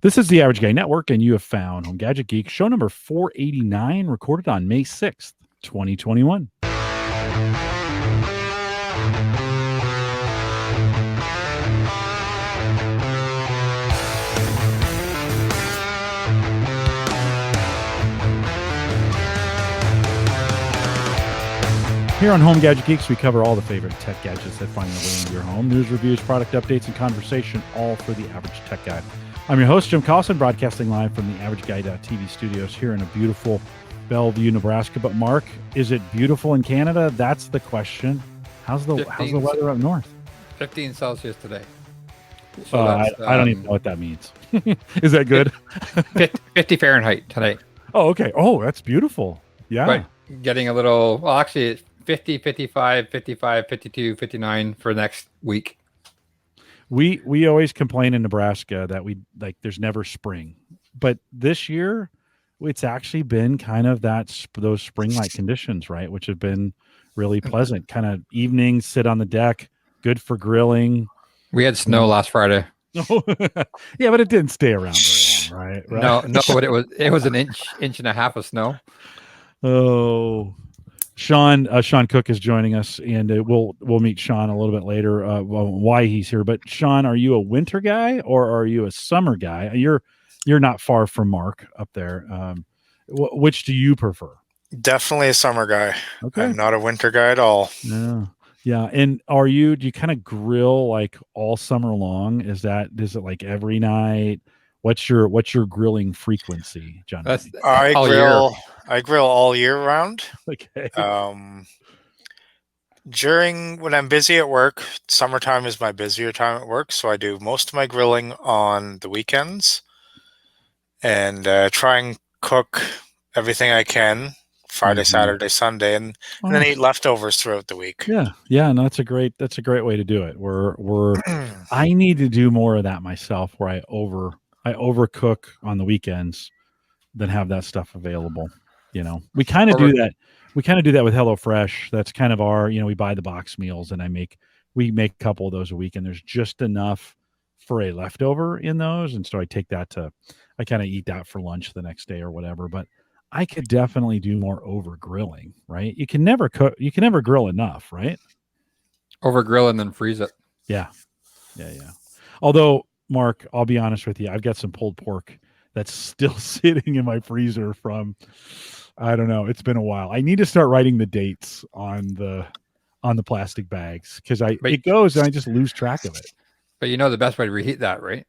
This is the Average Guy Network, and you have found Home Gadget Geek, show number 489, recorded on May 6th, 2021. Here on Home Gadget Geeks, we cover all the favorite tech gadgets that find their way into your home. News, reviews, product updates, and conversation, all for the average tech guy. I'm your host, Jim Collison, broadcasting live from the AverageGuy.tv studios here in a beautiful Bellevue, Nebraska. But Mark, is it beautiful in Canada? That's the question. How's the weather up north? 15 Celsius today. So I don't even know what that means. Is that good? 50 Fahrenheit today. Oh, okay. Oh, that's beautiful. Yeah. But getting a little, well, actually, it's 50, 55, 55, 52, 59 for next week. We always complain in Nebraska that there's never spring, but this year it's actually been kind of those spring-like conditions, right? Which have been really pleasant. Kind of evenings, sit on the deck, good for grilling. We had snow last Friday. Yeah, but it didn't stay around very long, right? No, but it was an inch and a half of snow. Oh. Shawn Cooke is joining us, and we'll meet Shawn a little bit later. Why he's here, but Shawn, are you a winter guy or are you a summer guy? You're not far from Mark up there. Which do you prefer? Definitely a summer guy. Okay, I'm not a winter guy at all. Yeah. And do you kind of grill like all summer long? Is it like every night? What's your grilling frequency, John? I grill all year round. Okay. When I'm busy at work, summertime is my busier time at work, so I do most of my grilling on the weekends and try and cook everything I can Friday, Saturday, Sunday, and then eat leftovers throughout the week. Yeah. No, that's a great way to do it. I need to do more of that myself, where I overcook on the weekends than have that stuff available. You know, we kind of do that. We kind of do that with HelloFresh. That's kind of our, we buy the box meals and we make a couple of those a week, and there's just enough for a leftover in those. And so I kind of eat that for lunch the next day or whatever, but I could definitely do more over grilling, right? You can never grill enough, right? Over grill and then freeze it. Yeah. Although, Mark, I'll be honest with you, I've got some pulled pork that's still sitting in my freezer from, I don't know, it's been a while. I need to start writing the dates on the plastic bags, because it goes and I just lose track of it. But you know the best way to reheat that, right?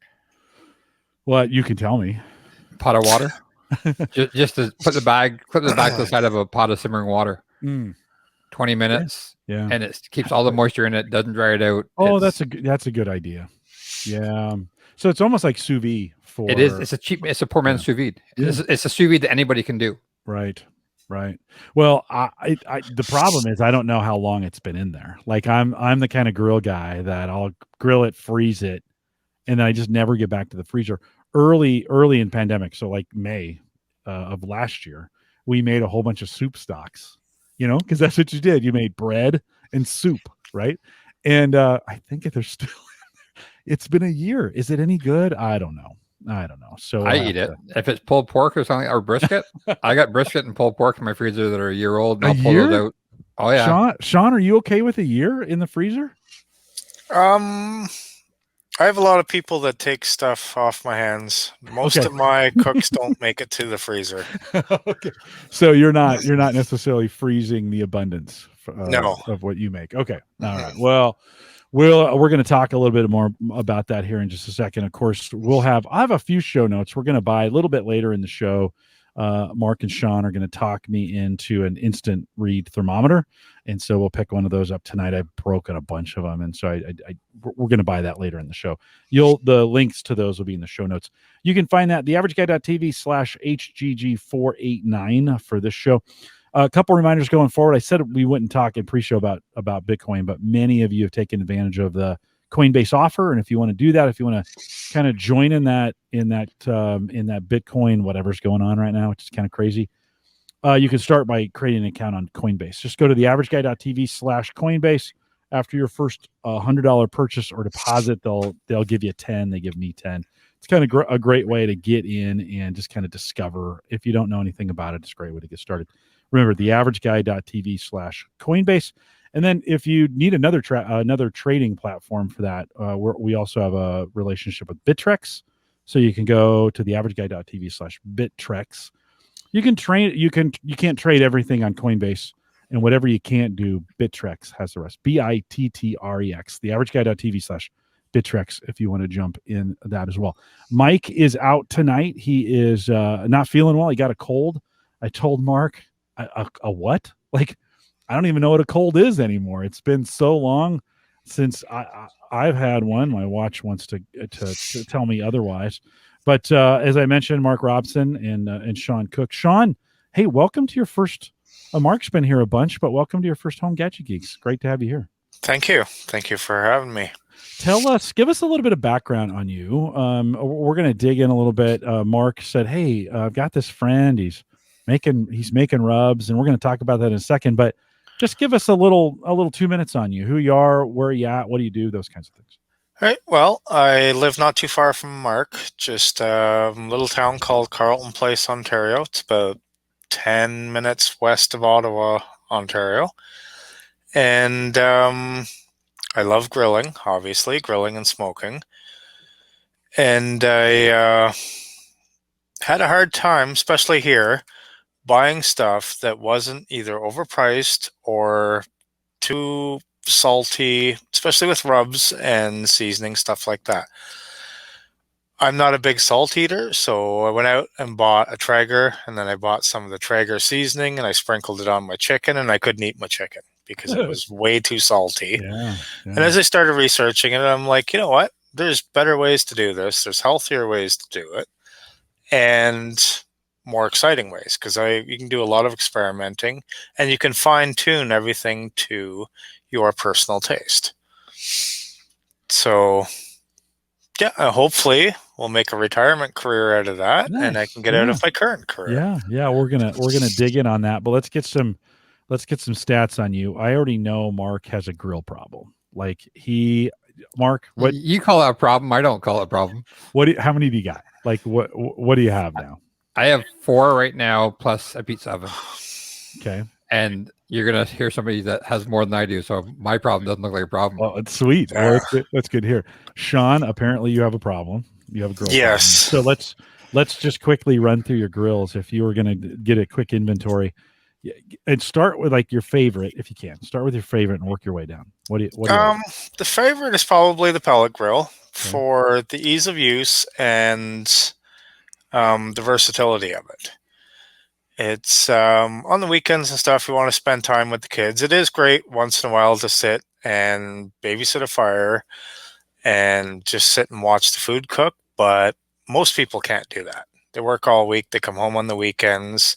Well, you can tell me. Pot of water. just to put the bag to the side of a pot of simmering water. 20 minutes. Yeah. And it keeps all the moisture in it, doesn't dry it out. Oh, that's a good idea. Yeah. So it's almost like sous vide for. It is. It's a poor man's sous vide. It's a sous vide that anybody can do. Right. Well, I the problem is I don't know how long it's been in there. Like I'm the kind of grill guy that I'll grill it, freeze it, and then I just never get back to the freezer. Early in pandemic, so like May of last year, we made a whole bunch of soup stocks. Because that's what you did. You made bread and soup, right? And I think they're still. It's been a year. Is it any good? I don't know. So I eat it. If it's pulled pork or something, or brisket, I got brisket and pulled pork in my freezer that are a year old, and I'll pull those out. Oh yeah. Shawn, are you okay with a year in the freezer? I have a lot of people that take stuff off my hands. Most of my cooks don't make it to the freezer. Okay. So you're not necessarily freezing the abundance of what you make. Okay. All right. Well, we're going to talk a little bit more about that here in just a second. Of course, I have a few show notes we're going to buy a little bit later in the show. Mark and Shawn are going to talk me into an instant read thermometer, and so we'll pick one of those up tonight. I've broken a bunch of them, and so we're going to buy that later in the show. The links to those will be in the show notes. You can find that theaverageguy.tv/HGG489 for this show. A couple reminders going forward. I said we wouldn't talk in pre-show about Bitcoin, but many of you have taken advantage of the Coinbase offer, and if you want to do that, if you want to kind of join in that Bitcoin, whatever's going on right now, which is kind of crazy, you can start by creating an account on Coinbase. Just go to theaverageguy.tv/Coinbase. After your first $100 purchase or deposit, they'll give you 10. They give me 10 it's kind of a great way to get in and just kind of discover. If you don't know anything about it, it's a great way to get started. Remember, theaverageguy.tv/Coinbase. And then if you need another trading platform for that, we also have a relationship with Bittrex. So you can go to theaverageguy.tv/Bittrex. You can trade. You can't trade everything on Coinbase, and whatever you can't do, Bittrex has the rest. Bittrex. Theaverageguy.tv/Bittrex. If you want to jump in that as well. Mike is out tonight. He is not feeling well. He got a cold. I told Mark, a what? Like, I don't even know what a cold is anymore. It's been so long since I've had one. My watch wants to tell me otherwise. But as I mentioned, Mark Robson and Shawn Cooke. Shawn, hey, welcome to your first. Mark's been here a bunch, but welcome to your first home Gadget Geeks. Great to have you here. Thank you. Thank you for having me. Give us a little bit of background on you. We're going to dig in a little bit. Mark said, hey, I've got this friend. He's making rubs, and we're going to talk about that in a second. But just give us a little 2 minutes on you, who you are, where you at, what do you do, those kinds of things. All right. Well, I live not too far from Mark, just a little town called Carleton Place, Ontario. It's about 10 minutes west of Ottawa, Ontario. And I love grilling, obviously, grilling and smoking. And I had a hard time, especially here, buying stuff that wasn't either overpriced or too salty, especially with rubs and seasoning, stuff like that. I'm not a big salt eater, so I went out and bought a Traeger, and then I bought some of the Traeger seasoning, and I sprinkled it on my chicken, and I couldn't eat my chicken because it was way too salty. Yeah. And as I started researching it, I'm like, you know what? There's better ways to do this. There's healthier ways to do it, and more exciting ways, because you can do a lot of experimenting, and you can fine tune everything to your personal taste. So yeah, hopefully we'll make a retirement career out of that. Nice. And I can get out of my current career. Yeah, we're gonna dig in on that, but let's get some stats on you. I already know Mark has a grill problem. Like Mark, what you call that a problem? I don't call it a problem. How many do you got? Like what do you have now? I have 4 right now, plus a pizza oven. Okay. And you're going to hear somebody that has more than I do. So my problem doesn't look like a problem. Well, it's sweet. Well, that's good to hear. Shawn, apparently you have a problem. You have a grill. Yes. Problem. So let's just quickly run through your grills. If you were going to get a quick inventory and start with like your favorite, if you can. Start with your favorite and work your way down. What do you the favorite is probably the pellet grill for the ease of use and the versatility of it. It's on the weekends and stuff, you want to spend time with the kids. It is great once in a while to sit and babysit a fire and just sit and watch the food cook, but most people can't do that. They work all week, they come home on the weekends.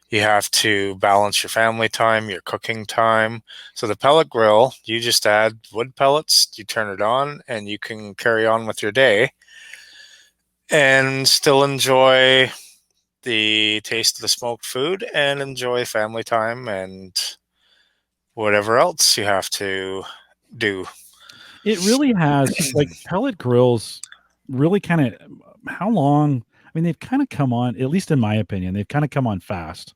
You have to balance your family time, your cooking time. So the pellet grill, you just add wood pellets, you turn it on, and you can carry on with your day and still enjoy the taste of the smoked food and enjoy family time and whatever else you have to do. It really has, like, pellet grills really kind of, how long? I mean, they've kind of come on, at least in my opinion, they've kind of come on fast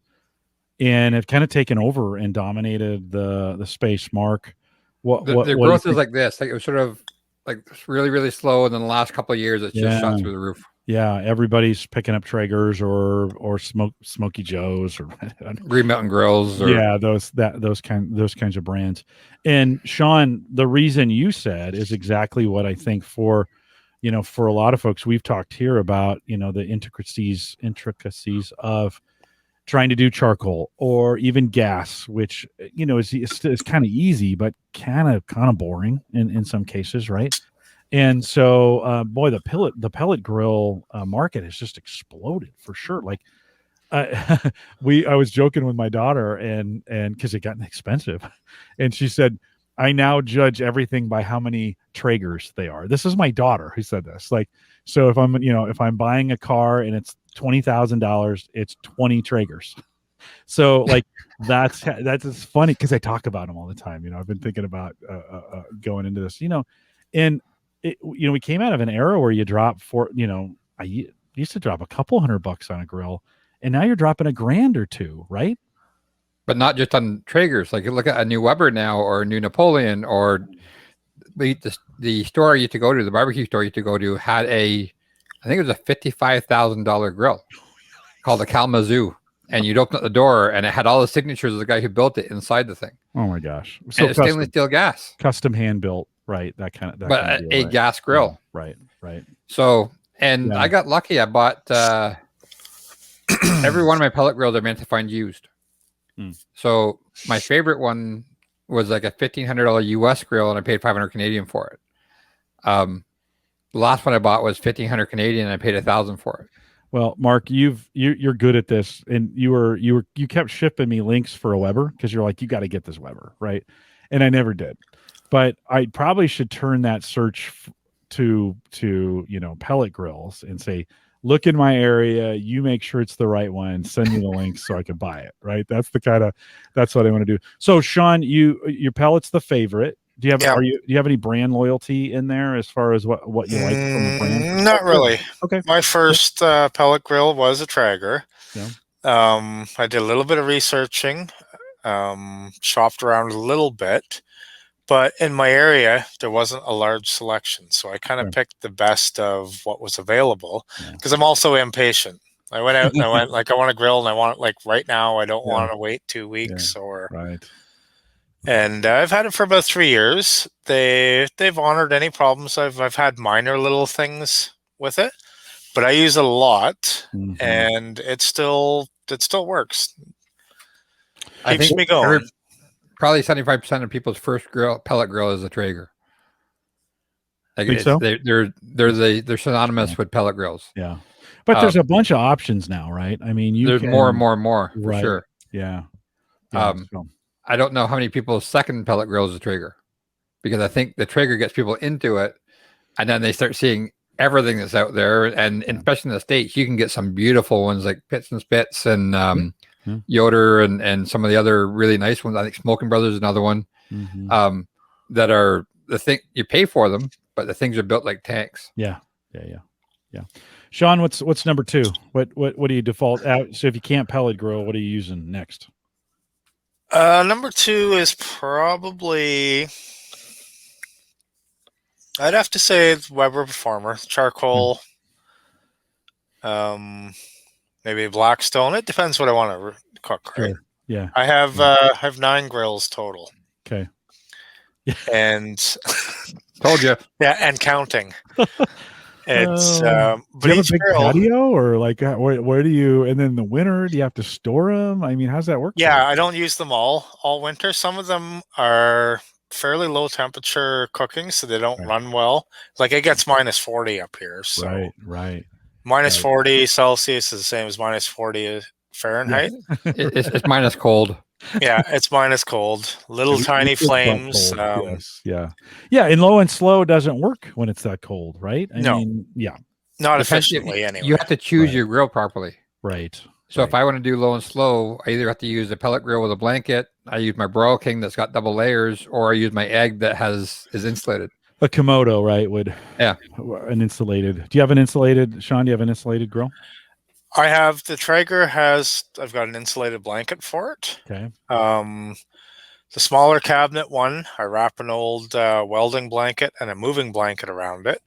and have kind of taken over and dominated the space. Mark, the growth is like this. Like it was sort of like really, really slow. And then the last couple of years, it's just shot through the roof. Yeah, everybody's picking up Traegers or Smoky Joes or Green Mountain Grills. Or, those kinds of brands. And Shawn, the reason you said is exactly what I think for a lot of folks. We've talked here about the intricacies of trying to do charcoal or even gas, which is kind of easy but kind of boring in some cases, right? And so, boy, the pellet grill market has just exploded for sure. Like, I was joking with my daughter, and because it got expensive, and she said, "I now judge everything by how many Traegers they are." This is my daughter who said this. Like, so if I'm buying a car and it's $20,000, it's 20 Traegers. So like that's it's funny because I talk about them all the time. I've been thinking about going into this. And we came out of an era where you drop I used to drop a couple $100 on a grill, and now you're dropping $1,000 or $2,000, right? But not just on Traegers. Like you look at a new Weber now, or a new Napoleon, or the store you used to go to, the barbecue store you used to go to, had I think it was a $55,000 grill called a Kalamazoo. And you'd open up the door, and it had all the signatures of the guy who built it inside the thing. Oh my gosh! So it's stainless steel gas, custom hand built, right? That kind of. But a gas grill, right? So, and I got lucky. I bought every one of my pellet grills I managed to find used. So my favorite one was like a $1,500 US grill, and I paid 500 Canadian for it. The last one I bought was 1,500 Canadian, and I paid 1,000 for it. Well, Mark, you're good at this, and you kept shipping me links for a Weber because you're like, you got to get this Weber, right? And I never did, but I probably should turn that search to pellet grills and say, look in my area, you make sure it's the right one, send me the links so I can buy it, right? That's what I want to do. So, Shawn, your pellet's the favorite. Do you have do you have any brand loyalty in there as far as what you like from a brand? Not really. Okay. My first pellet grill was a Traeger. Yeah. I did a little bit of researching, shopped around a little bit, but in my area there wasn't a large selection, so I kind of picked the best of what was available because I'm also impatient. I went out and I went like, I want a grill and I want it like right now. I don't want to wait 2 weeks or right. And I've had it for about 3 years. They've honored any problems. I've had minor little things with it, but I use it a lot, and it still works. Keeps me going. Probably 75% of people's first pellet grill is a Traeger. Like so? They're synonymous with pellet grills. Yeah, but there's a bunch of options now, right? I mean, there's more and more for sure. Yeah. I don't know how many people's second pellet grill is a Traeger, because I think the Traeger gets people into it, and then they start seeing everything that's out there. And especially in the States, you can get some beautiful ones like Pits and Spits and Yoder and some of the other really nice ones. I think Smoking Brothers is another one that are the thing you pay for them, but the things are built like tanks. Yeah. Shawn, what's number 2? What do you default out? So if you can't pellet grill, what are you using next? Number 2 is probably, I'd have to say Weber Performer, charcoal, maybe Blackstone. It depends what I want to cook. Right? Sure. Yeah. I have 9 grills total. Okay. And told you. Yeah, and counting. It's but do you have a big patio, or like where do you? And then in the winter, do you have to store them? I mean, how's that work? Yeah, I don't use them all winter. Some of them are fairly low temperature cooking, so they don't run well. Like it gets minus 40 up here. So right. Minus 40 Celsius is the same as minus 40 Fahrenheit. Yeah. It's minus cold. Yeah, it's minus cold. Little tiny flames. Yeah. And low and slow doesn't work when it's that cold, right? I mean, not efficiently anyway. You have to choose your grill properly. Right. So if I want to do low and slow, I either have to use a pellet grill with a blanket, I use my Broil King that's got double layers, or I use my egg that is insulated. A Komodo, right? An insulated. Do you have an insulated, Shawn? Do you have an insulated grill? I have the Traeger I've got an insulated blanket for it. Okay. The smaller cabinet one, I wrap an old welding blanket and a moving blanket around it,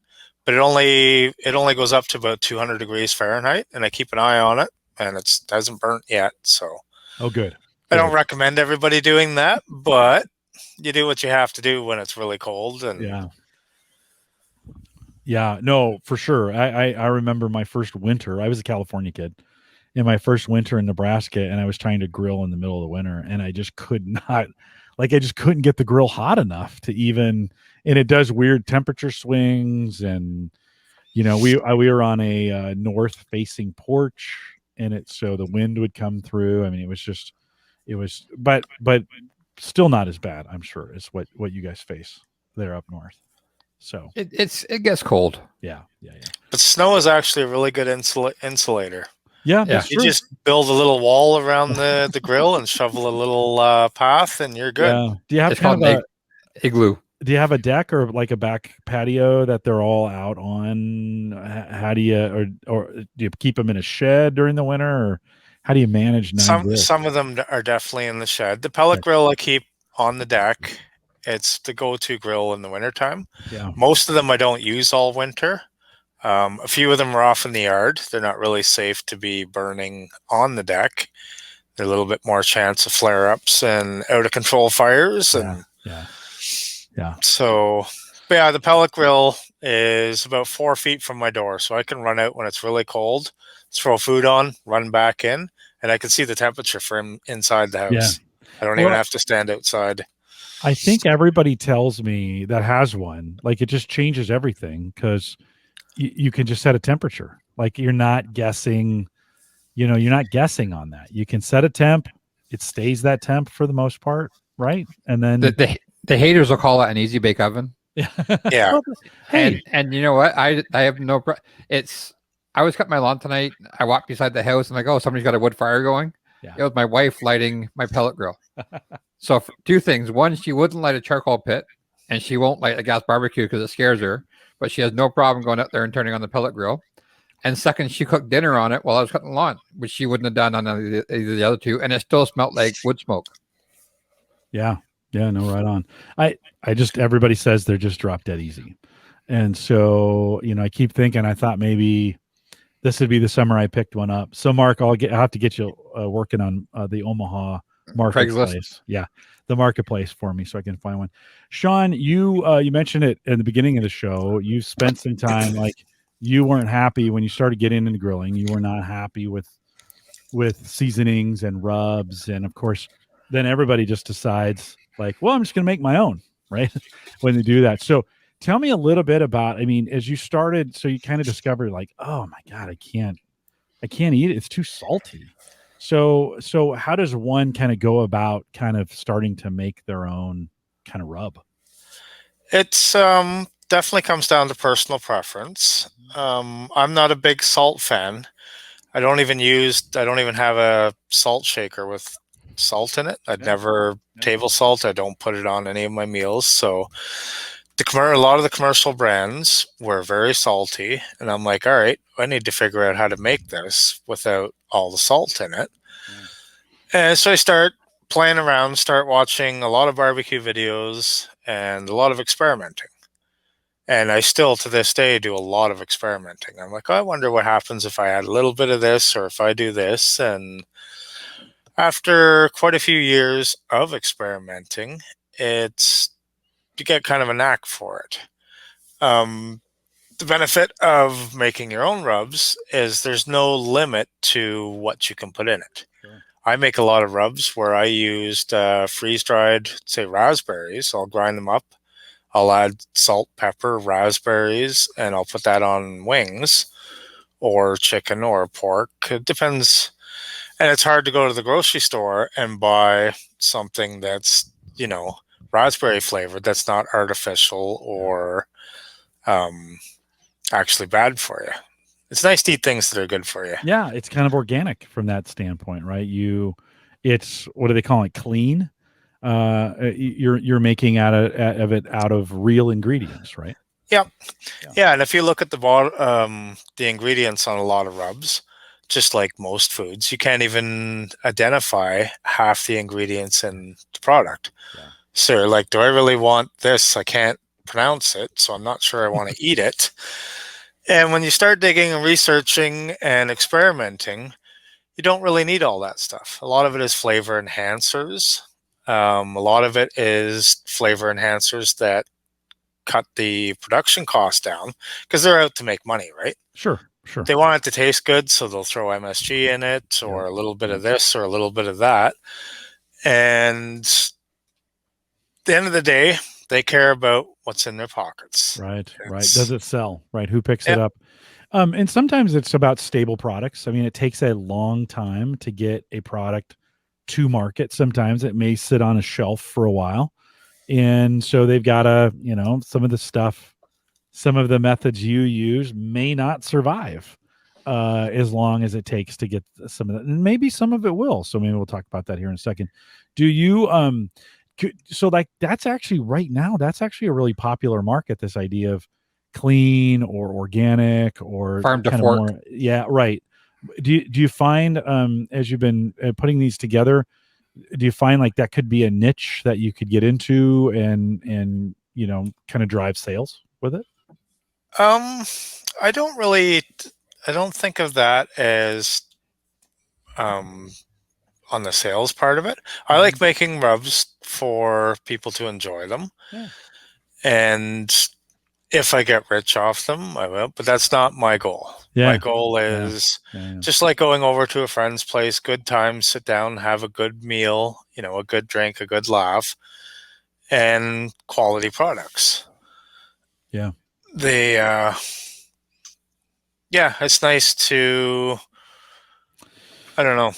but it only goes up to about 200 degrees Fahrenheit, and I keep an eye on it, and it hasn't burnt yet. So, good. I don't recommend everybody doing that, but you do what you have to do when it's really cold. And yeah, no, for sure. I remember my first winter. I was a California kid. In my first winter in Nebraska, and I was trying to grill in the middle of the winter, and I just could not, I just couldn't get the grill hot enough to even, and it does weird temperature swings, and we were on a north facing porch, and so the wind would come through. I mean, but still not as bad, I'm sure, as what you guys face there up north. So it gets cold. Yeah. But snow is actually a really good insulator. Yeah. You just build a little wall around the grill and shovel a little path, and you're good. Yeah. Do you have it's called igloo? do you have a deck or like a back patio that they're all out on? How do you, or do you keep them in a shed during the winter, or how do you manage 9 grills? Some of them are definitely in the shed. The pellet grill I keep on the deck. It's the go-to grill in the wintertime. Yeah. Most of them I don't use all winter. A few of them are off in the yard. They're not really safe to be burning on the deck. They're a little bit more chance of flare-ups and out-of-control fires. And yeah. So, but yeah, the pellet grill is about 4 feet from my door, so I can run out when it's really cold, throw food on, run back in, and I can see the temperature from inside the house. I don't even have to stand outside. I think everybody tells me that has one, like it just changes everything because you can just set a temperature. Like you're not guessing, you're not guessing on that. You can set a temp, it stays that temp for the most part, right? And then the haters will call it an easy bake oven. Yeah. Hey, and you know what? I have no. I was cutting my lawn tonight. I walked beside the house and I'm like, oh, somebody's got a wood fire going. Yeah. It was my wife lighting my pellet grill. So two things: one, she wouldn't light a charcoal pit, and she won't light a gas barbecue because it scares her. But she has no problem going out there and turning on the pellet grill. And second, she cooked dinner on it while I was cutting the lawn, which she wouldn't have done on either the other two, and it still smelled like wood smoke. Yeah, no, right on. I just, everybody says they're just drop dead easy, and so I keep thinking. I thought maybe this would be the summer I picked one up. So Mark, I'll have to get you working on the Omaha marketplace. Craigslist. Yeah, the marketplace for me so I can find one. Shawn, you mentioned it in the beginning of the show. You spent some time, like, you weren't happy when you started getting into grilling. You were not happy with seasonings and rubs, and of course then everybody just decides like, well, I'm just going to make my own, right? When they do that. So tell me a little bit about, as you started, so you kind of discovered like, oh my God, I can't eat it. It's too salty. So how does one kind of go about kind of starting to make their own kind of rub? It's definitely comes down to personal preference. I'm not a big salt fan. I don't even have a salt shaker with salt in it. I'd never table salt. I don't put it on any of my meals. So a lot of the commercial brands were very salty, and I'm like, all right, I need to figure out how to make this without all the salt in it. And so I start playing around, start watching a lot of barbecue videos and a lot of experimenting. And I still, to this day, do a lot of experimenting. I'm like, oh, I wonder what happens if I add a little bit of this or if I do this. And after quite a few years of experimenting, you get kind of a knack for it. The benefit of making your own rubs is there's no limit to what you can put in it. Sure. I make a lot of rubs where I used freeze-dried, say, raspberries. I'll grind them up. I'll add salt, pepper, raspberries, and I'll put that on wings or chicken or pork. It depends. And it's hard to go to the grocery store and buy something that's, raspberry flavored, that's not artificial or actually bad for you. It's nice to eat things that are good for you. Yeah, it's kind of organic from that standpoint, right? It's, what do they call it? Clean. You're making out of real ingredients, right? Yeah. And if you look at the ingredients on a lot of rubs, just like most foods, you can't even identify half the ingredients in the product. So like, do I really want this? I can't pronounce it, so I'm not sure I want to eat it. And when you start digging and researching and experimenting, you don't really need all that stuff. A lot of it is flavor enhancers. A lot of it is flavor enhancers that cut the production cost down because they're out to make money, right? Sure. They want it to taste good, so they'll throw MSG in it or a little bit of this or a little bit of that. And at the end of the day, they care about what's in their pockets. Right. Does it sell? Right. Who picks it up? And sometimes it's about stable products. It takes a long time to get a product to market. Sometimes it may sit on a shelf for a while. And so they've got to, some of the methods you use may not survive as long as it takes to get some of that. And maybe some of it will. So maybe we'll talk about that here in a second. Do you So like that's actually right now, that's actually a really popular market, this idea of clean or organic or Farm to kind of fork. more. Yeah, right. Do you find as you've been putting these together, do you find like that could be a niche that you could get into and kind of drive sales with it? I don't really, I don't think of that as um, on the sales part of it. I Mhm. like making rubs for people to enjoy them, Yeah. and if I get rich off them, I will. But that's not my goal. My Yeah. goal Yeah. is Yeah. just like going over to a friend's place, good time, sit down, have a good meal, a good drink, a good laugh, and quality products. Yeah. They, yeah, it's nice to, I don't know.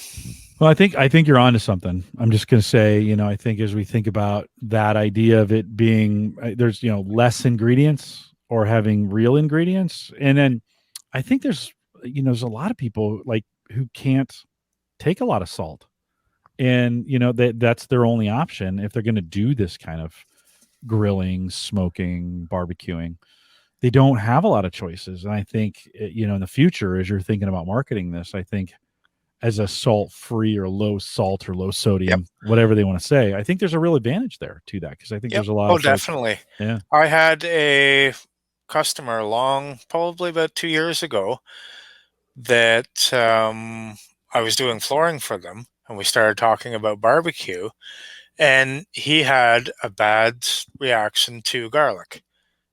Well, I think you're onto something. I'm just going to say, I think as we think about that idea of it being there's less ingredients or having real ingredients, and then I think there's a lot of people like who can't take a lot of salt, and that's their only option if they're going to do this kind of grilling, smoking, barbecuing. They don't have a lot of choices, and I think in the future, as you're thinking about marketing this, I think as a salt free or low salt or low Yep. sodium, whatever they want to say, I think there's a real advantage there to that because I think Yep. there's a lot Oh, of folks. definitely. Yeah. I had a customer probably about 2 years ago, that I was doing flooring for them, and we started talking about barbecue, and he had a bad reaction to garlic.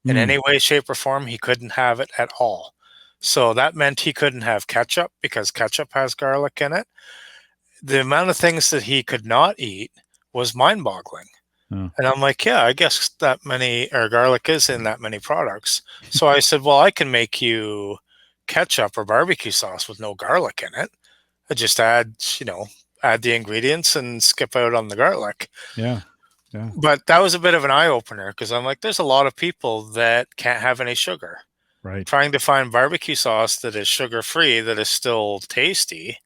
In Mm, any way, shape, or form, he couldn't have it at all. So that meant he couldn't have ketchup because ketchup has garlic in it. The amount of things that he could not eat was mind boggling. oh, And I'm like, yeah, I guess that many, or garlic is in that many products. So I said, well, I can make you ketchup or barbecue sauce with no garlic in it. I just add the ingredients and skip out on the garlic. yeah. Yeah. But that was a bit of an eye opener because I'm like, there's a lot of people that can't have any sugar. Right. Trying to find barbecue sauce that is sugar free, that is still tasty,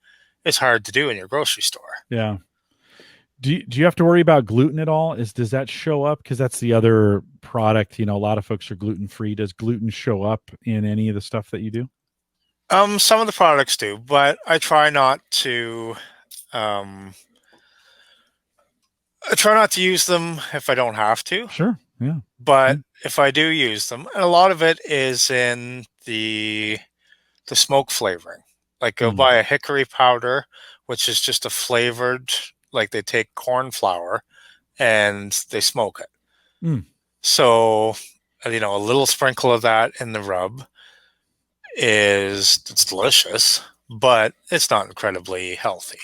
is hard to do in your grocery store. Yeah. Do you have to worry about gluten at all? Does that show up? Because that's the other product. A lot of folks are gluten free. Does gluten show up in any of the stuff that you do? Some of the products do, but I try not to. Um, I try not to use them if I don't have to. Sure. Yeah. But Mm, if I do use them, and a lot of it is in the smoke flavoring. Like go mm, buy a hickory powder, which is just a flavored, like they take corn flour and they smoke it. mm. So, a little sprinkle of that in the rub it's delicious, but it's not incredibly healthy.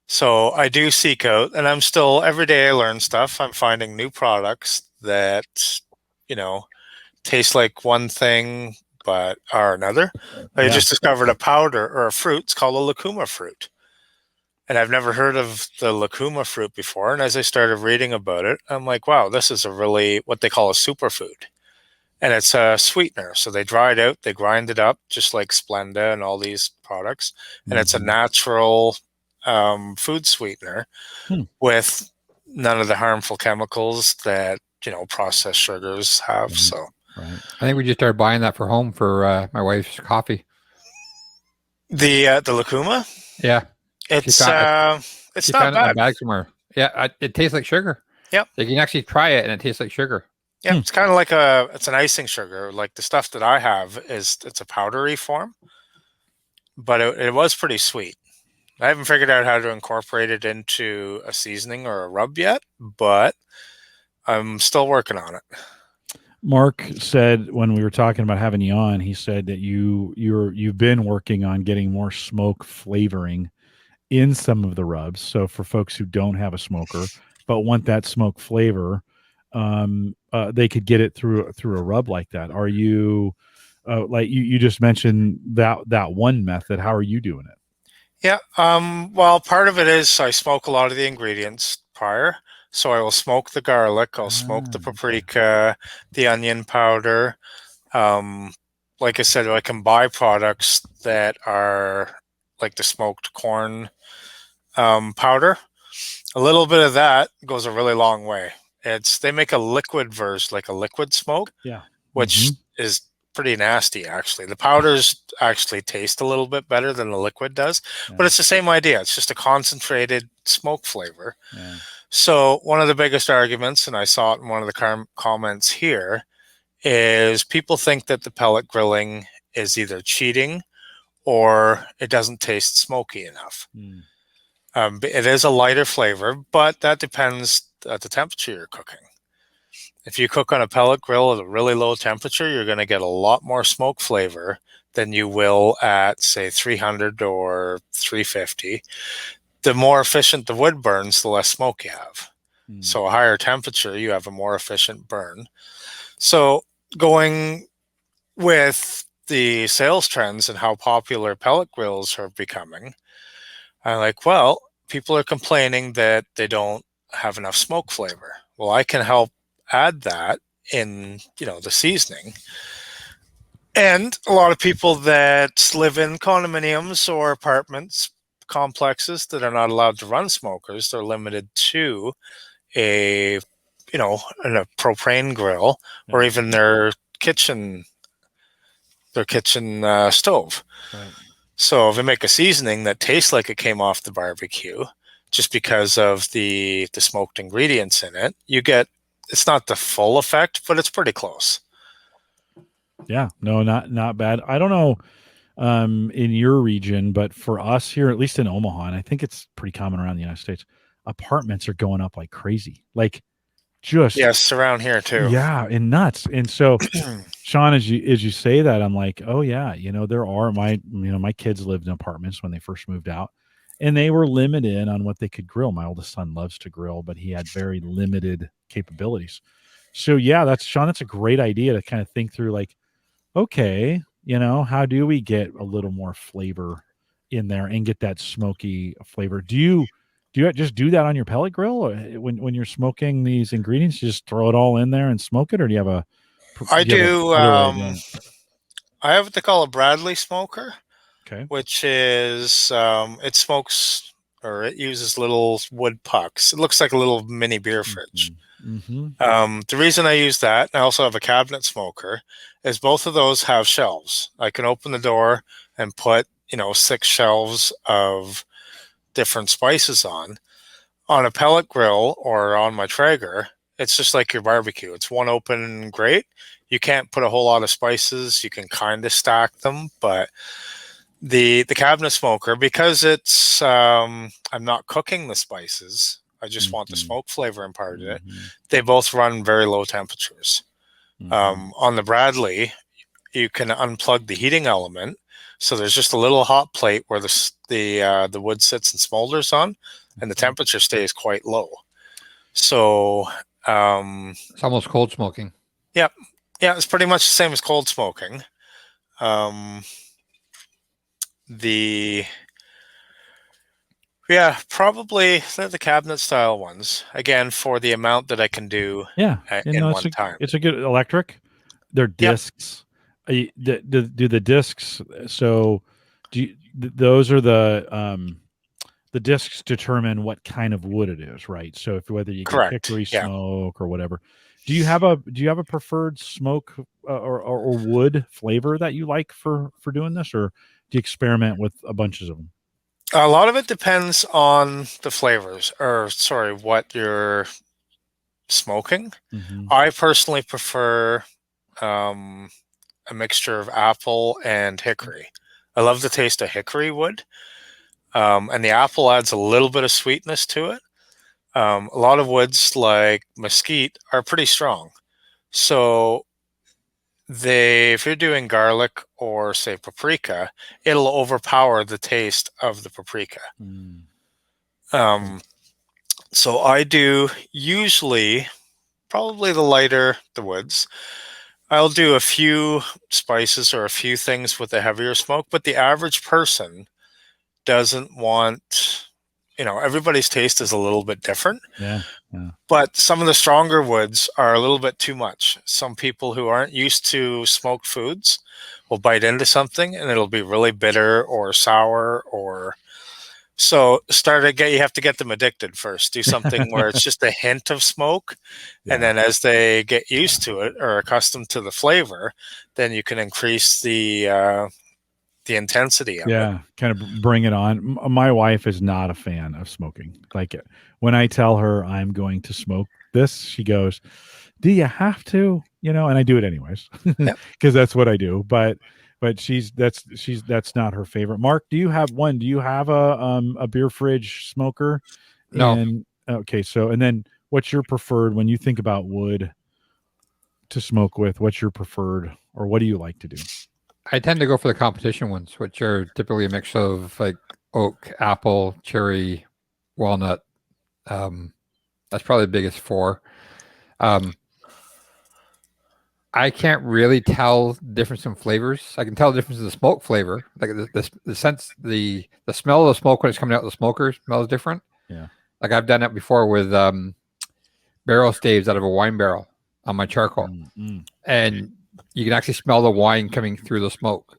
So I do seek out, and I'm still every day I learn stuff. I'm finding new products that, you know, taste like one thing but are another. I Yeah. just discovered a powder or a fruit. It's called a lacuma fruit. And I've never heard of the lacuma fruit before. And as I started reading about it, I'm like, wow, this is a really what they call a superfood. And it's a sweetener. So they dry it out, they grind it up, just like Splenda and all these products. And it's a Mhm. natural food sweetener Hmm. with none of the harmful chemicals that, processed sugars have. Right. So Right. I think we just started buying that for home for my wife's coffee. the lacuma, Yeah, she it's found it's she not found it in a bad. bag somewhere. Yeah, it tastes like sugar. Yep. You can actually try it, and it tastes like sugar. Yeah, Hmm. it's kind of like it's an icing sugar. Like the stuff that I have it's a powdery form, but it was pretty sweet. I haven't figured out how to incorporate it into a seasoning or a rub yet, but I'm still working on it. Mark said when we were talking about having you on, he said that you've been working on getting more smoke flavoring in some of the rubs. So for folks who don't have a smoker but want that smoke flavor, they could get it through a rub like that. Are you like you just mentioned that one method? How are you doing it? Yeah. Well, part of it is I smoke a lot of the ingredients prior. So I will smoke the garlic, I'll smoke the Okay. paprika, the onion powder. Um, like I said, I can buy products that are like the smoked corn powder. A little bit of that goes a really long way. They make a liquid version, like a liquid smoke, Yeah. which is pretty nasty, actually. The powders actually taste a little bit better than the liquid does, but it's the same idea. It's just a concentrated smoke flavor. Yeah. So one of the biggest arguments, and I saw it in one of the comments here, is people think that the pellet grilling is either cheating or it doesn't taste smoky enough. It is a lighter flavor, but that depends at the temperature you're cooking. If you cook on a pellet grill at a really low temperature, you're going to get a lot more smoke flavor than you will at, say, 300 or 350. The more efficient the wood burns, the less smoke you have. So a higher temperature, you have a more efficient burn. So going with the sales trends and how popular pellet grills are becoming, I'm like, well, people are complaining that they don't have enough smoke flavor. Well, I can help add that in, the seasoning. And a lot of people that live in condominiums or apartments complexes that are not allowed to run smokers, they're limited to a propane grill or even their kitchen stove. Right. So if they make a seasoning that tastes like it came off the barbecue, just because of the smoked ingredients in it, it's not the full effect, but it's pretty close. Yeah, no, not bad. I don't know in your region, but for us here, at least in Omaha, and I think it's pretty common around the United States, apartments are going up like crazy. Like just yes, around here too. Yeah, and nuts. And so Shawn, as you say that, I'm like, oh yeah, there are my kids lived in apartments when they first moved out, and they were limited on what they could grill. My oldest son loves to grill, but he had very limited capabilities. So yeah, Shawn, that's a great idea to kind of think through, like, okay, how do we get a little more flavor in there and get that smoky flavor? Do you just do that on your pellet grill, or when you're smoking these ingredients, you just throw it all in there and smoke it, or do you have a I do. I I have what they call a Bradley smoker. Okay. Which is it smokes, or it uses little wood pucks. It looks like a little mini beer fridge. The reason I use that, and I also have a cabinet smoker, is both of those have shelves. I can open the door and put 6 shelves of different spices on. On a pellet grill or on my Traeger, it's just like your barbecue. It's one open grate. You can't put a whole lot of spices. You can kind of stack them, but the cabinet smoker, because it's I'm not cooking the spices, I just want the smoke flavor imparted in it. They both run very low temperatures. On the Bradley, you can unplug the heating element, so there's just a little hot plate where the wood sits and smolders on, and the temperature stays quite low. So it's almost cold smoking. Yeah, it's pretty much the same as cold smoking. Probably the cabinet style ones, again, for the amount that I can do in one time. It's a good electric. They're discs. Do the discs, so those are the discs determine what kind of wood it is, right? So whether you get hickory smoke or whatever. Do you have a preferred smoke or wood flavor that you like for doing this, or do you experiment with a bunch of them? A lot of it depends on the flavors, or what you're smoking. I personally prefer a mixture of apple and hickory. I love the taste of hickory wood, and the apple adds a little bit of sweetness to it. A lot of woods like mesquite are pretty strong, so if you're doing garlic or say paprika, it'll overpower the taste of the paprika. So I do usually probably the lighter the woods. I'll do a few spices or a few things with a heavier smoke, but the average person doesn't want, everybody's taste is a little bit different. Yeah. But some of the stronger woods are a little bit too much. Some people who aren't used to smoked foods will bite into something and it'll be really bitter or sour or So you have to get them addicted first. Do something where it's just a hint of smoke. Yeah. And then as they get used to it or accustomed to the flavor, then you can increase the intensity of it. Yeah, kind of bring it on. My wife is not a fan of smoking. Like when I tell her I'm going to smoke this, she goes, "Do you have to?" You know, and I do it anyways Yep. because that's what I do. But that's not her favorite. Mark, do you have one? Do you have a beer fridge smoker? No. And okay, so and then what's your preferred when you think about wood to smoke with? What's your preferred, or what do you like to do? I tend to go for the competition ones, which are typically a mix of like oak, apple, cherry, walnut. That's probably the biggest four. I can't really tell the difference in flavors. I can tell the difference in the smoke flavor, like the sense, the smell of the smoke when it's coming out of the smoker smells different. Yeah, like I've done that before with barrel staves out of a wine barrel on my charcoal, and you can actually smell the wine coming through the smoke.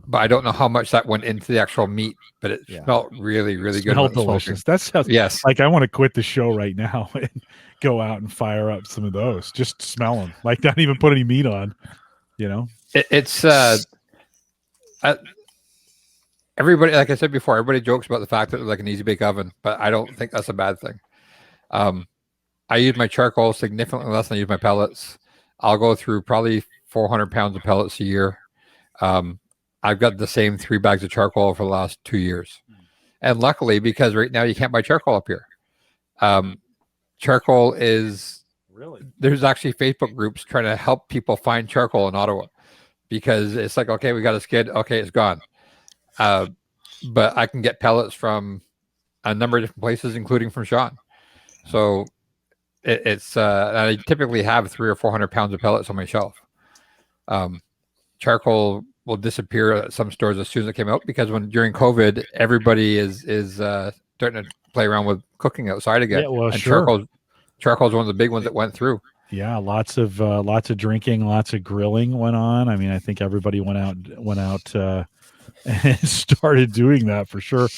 But I don't know how much that went into the actual meat, but it smelled really, really good. Smelled delicious. That sounds like I want to quit the show right now and go out and fire up some of those. Just smell them, like not even put any meat on. You know, it's everybody. Like I said before, everybody jokes about the fact that it's like an easy bake oven, but I don't think that's a bad thing. I use my charcoal significantly less than I use my pellets. I'll go through probably 400 pounds of pellets a year. I've got the same 3 bags of charcoal for the last 2 years. And luckily, because right now you can't buy charcoal up here. Charcoal is there's actually Facebook groups trying to help people find charcoal in Ottawa, because it's like, okay, we got a skid. Okay, it's gone. But I can get pellets from a number of different places, including from Shawn. So it's I typically have 300 or 400 pounds of pellets on my shelf. Charcoal will disappear at some stores as soon as it came out, because during COVID, everybody is starting to play around with cooking outside again. Yeah, well, and sure. Charcoal is one of the big ones that went through. Yeah, lots of drinking, lots of grilling went on. I mean, I think everybody went out and started doing that for sure.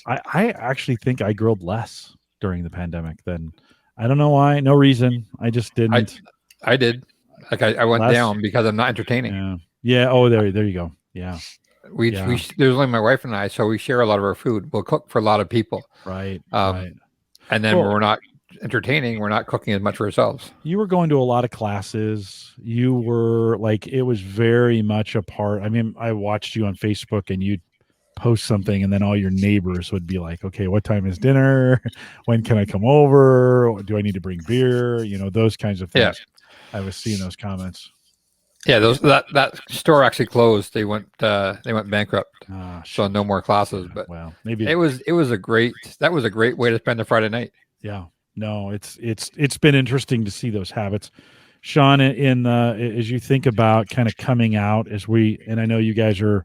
I actually think I grilled less during the pandemic than, I don't know why, no reason. I just didn't. I did. Like I went down because I'm not entertaining. Yeah. Yeah. Oh, there you go. Yeah. There's only my wife and I, so we share a lot of our food. We'll cook for a lot of people. Right. Right. And then we're not entertaining. We're not cooking as much for ourselves. You were going to a lot of classes. You were like, it was very much a part. I mean, I watched you on Facebook and you'd post something and then all your neighbors would be like, okay, what time is dinner? When can I come over? Do I need to bring beer? You know, those kinds of things. Yeah. I was seeing those comments. Yeah, that store actually closed. They went bankrupt. So no more classes. But well, maybe it was a great way to spend a Friday night. Yeah, no, it's been interesting to see those habits, Shawn. As you think about kind of coming out, and I know you guys are.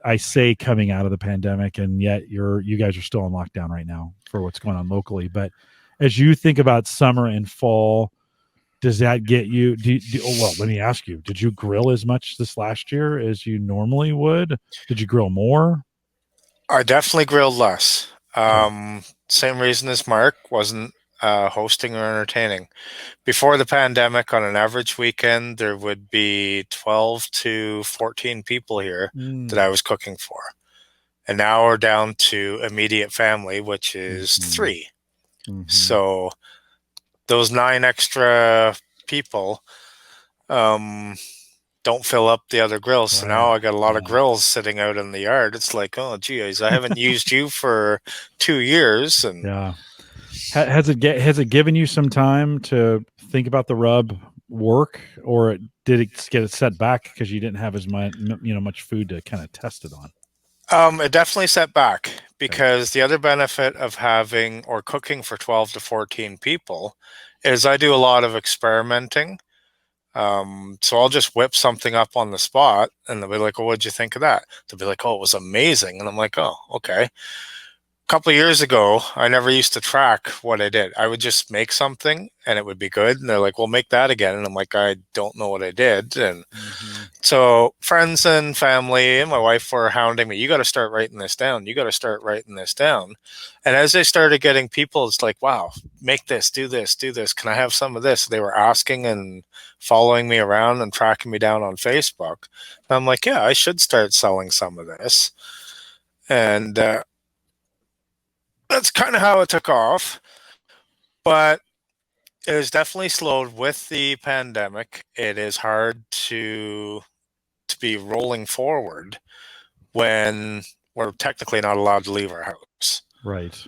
I say coming out of the pandemic, and yet you guys are still in lockdown right now for what's going on locally. But as you think about summer and fall, does that get you? Well, let me ask you: did you grill as much this last year as you normally would? Did you grill more? I definitely grilled less. Same reason as Mark, wasn't hosting or entertaining. Before the pandemic, on an average weekend, there would be 12 to 14 people here that I was cooking for. And now we're down to immediate family, which is 3. So those 9 extra people don't fill up the other grills. So now I got a lot of grills sitting out in the yard. It's like, oh geez, I haven't used you for 2 years. And yeah, has it given you some time to think about the rub work, or did it get set back because you didn't have as much food to kind of test it on? It definitely set back, because the other benefit of having or cooking for 12 to 14 people is I do a lot of experimenting. So I'll just whip something up on the spot and they'll be like, well, what'd you think of that? They'll be like, oh, it was amazing. And I'm like, oh, okay. couple of years ago, I never used to track what I did. I would just make something and it would be good. And they're like, well, make that again. And I'm like, I don't know what I did. And so friends and family and my wife were hounding me. You got to start writing this down. You got to start writing this down. And as they started getting people, it's like, wow, make this, do this, do this. Can I have some of this? They were asking and following me around and tracking me down on Facebook. And I'm like, yeah, I should start selling some of this. And that's kind of how it took off. But it is definitely slowed with the pandemic. It is hard to be rolling forward when we're technically not allowed to leave our house. Right.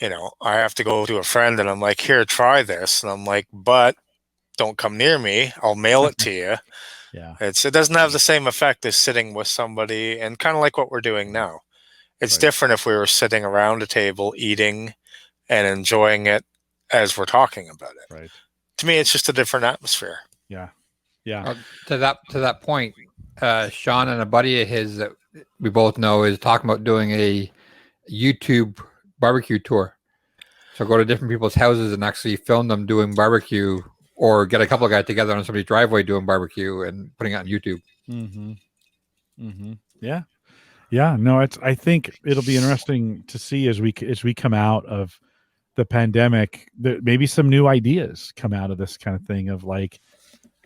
You know, I have to go to a friend and I'm like, here, try this. And I'm like, but don't come near me. I'll mail it to you. Yeah. It doesn't have the same effect as sitting with somebody, and kind of like what we're doing now. It's different if we were sitting around a table eating and enjoying it as we're talking about it. Right. To me, it's just a different atmosphere. Yeah. To that point, Shawn and a buddy of his that we both know is talking about doing a YouTube barbecue tour. So go to different people's houses and actually film them doing barbecue, or get a couple of guys together on somebody's driveway doing barbecue and putting it on YouTube. Yeah. No, I think it'll be interesting to see as we come out of the pandemic, that maybe some new ideas come out of this kind of thing of like,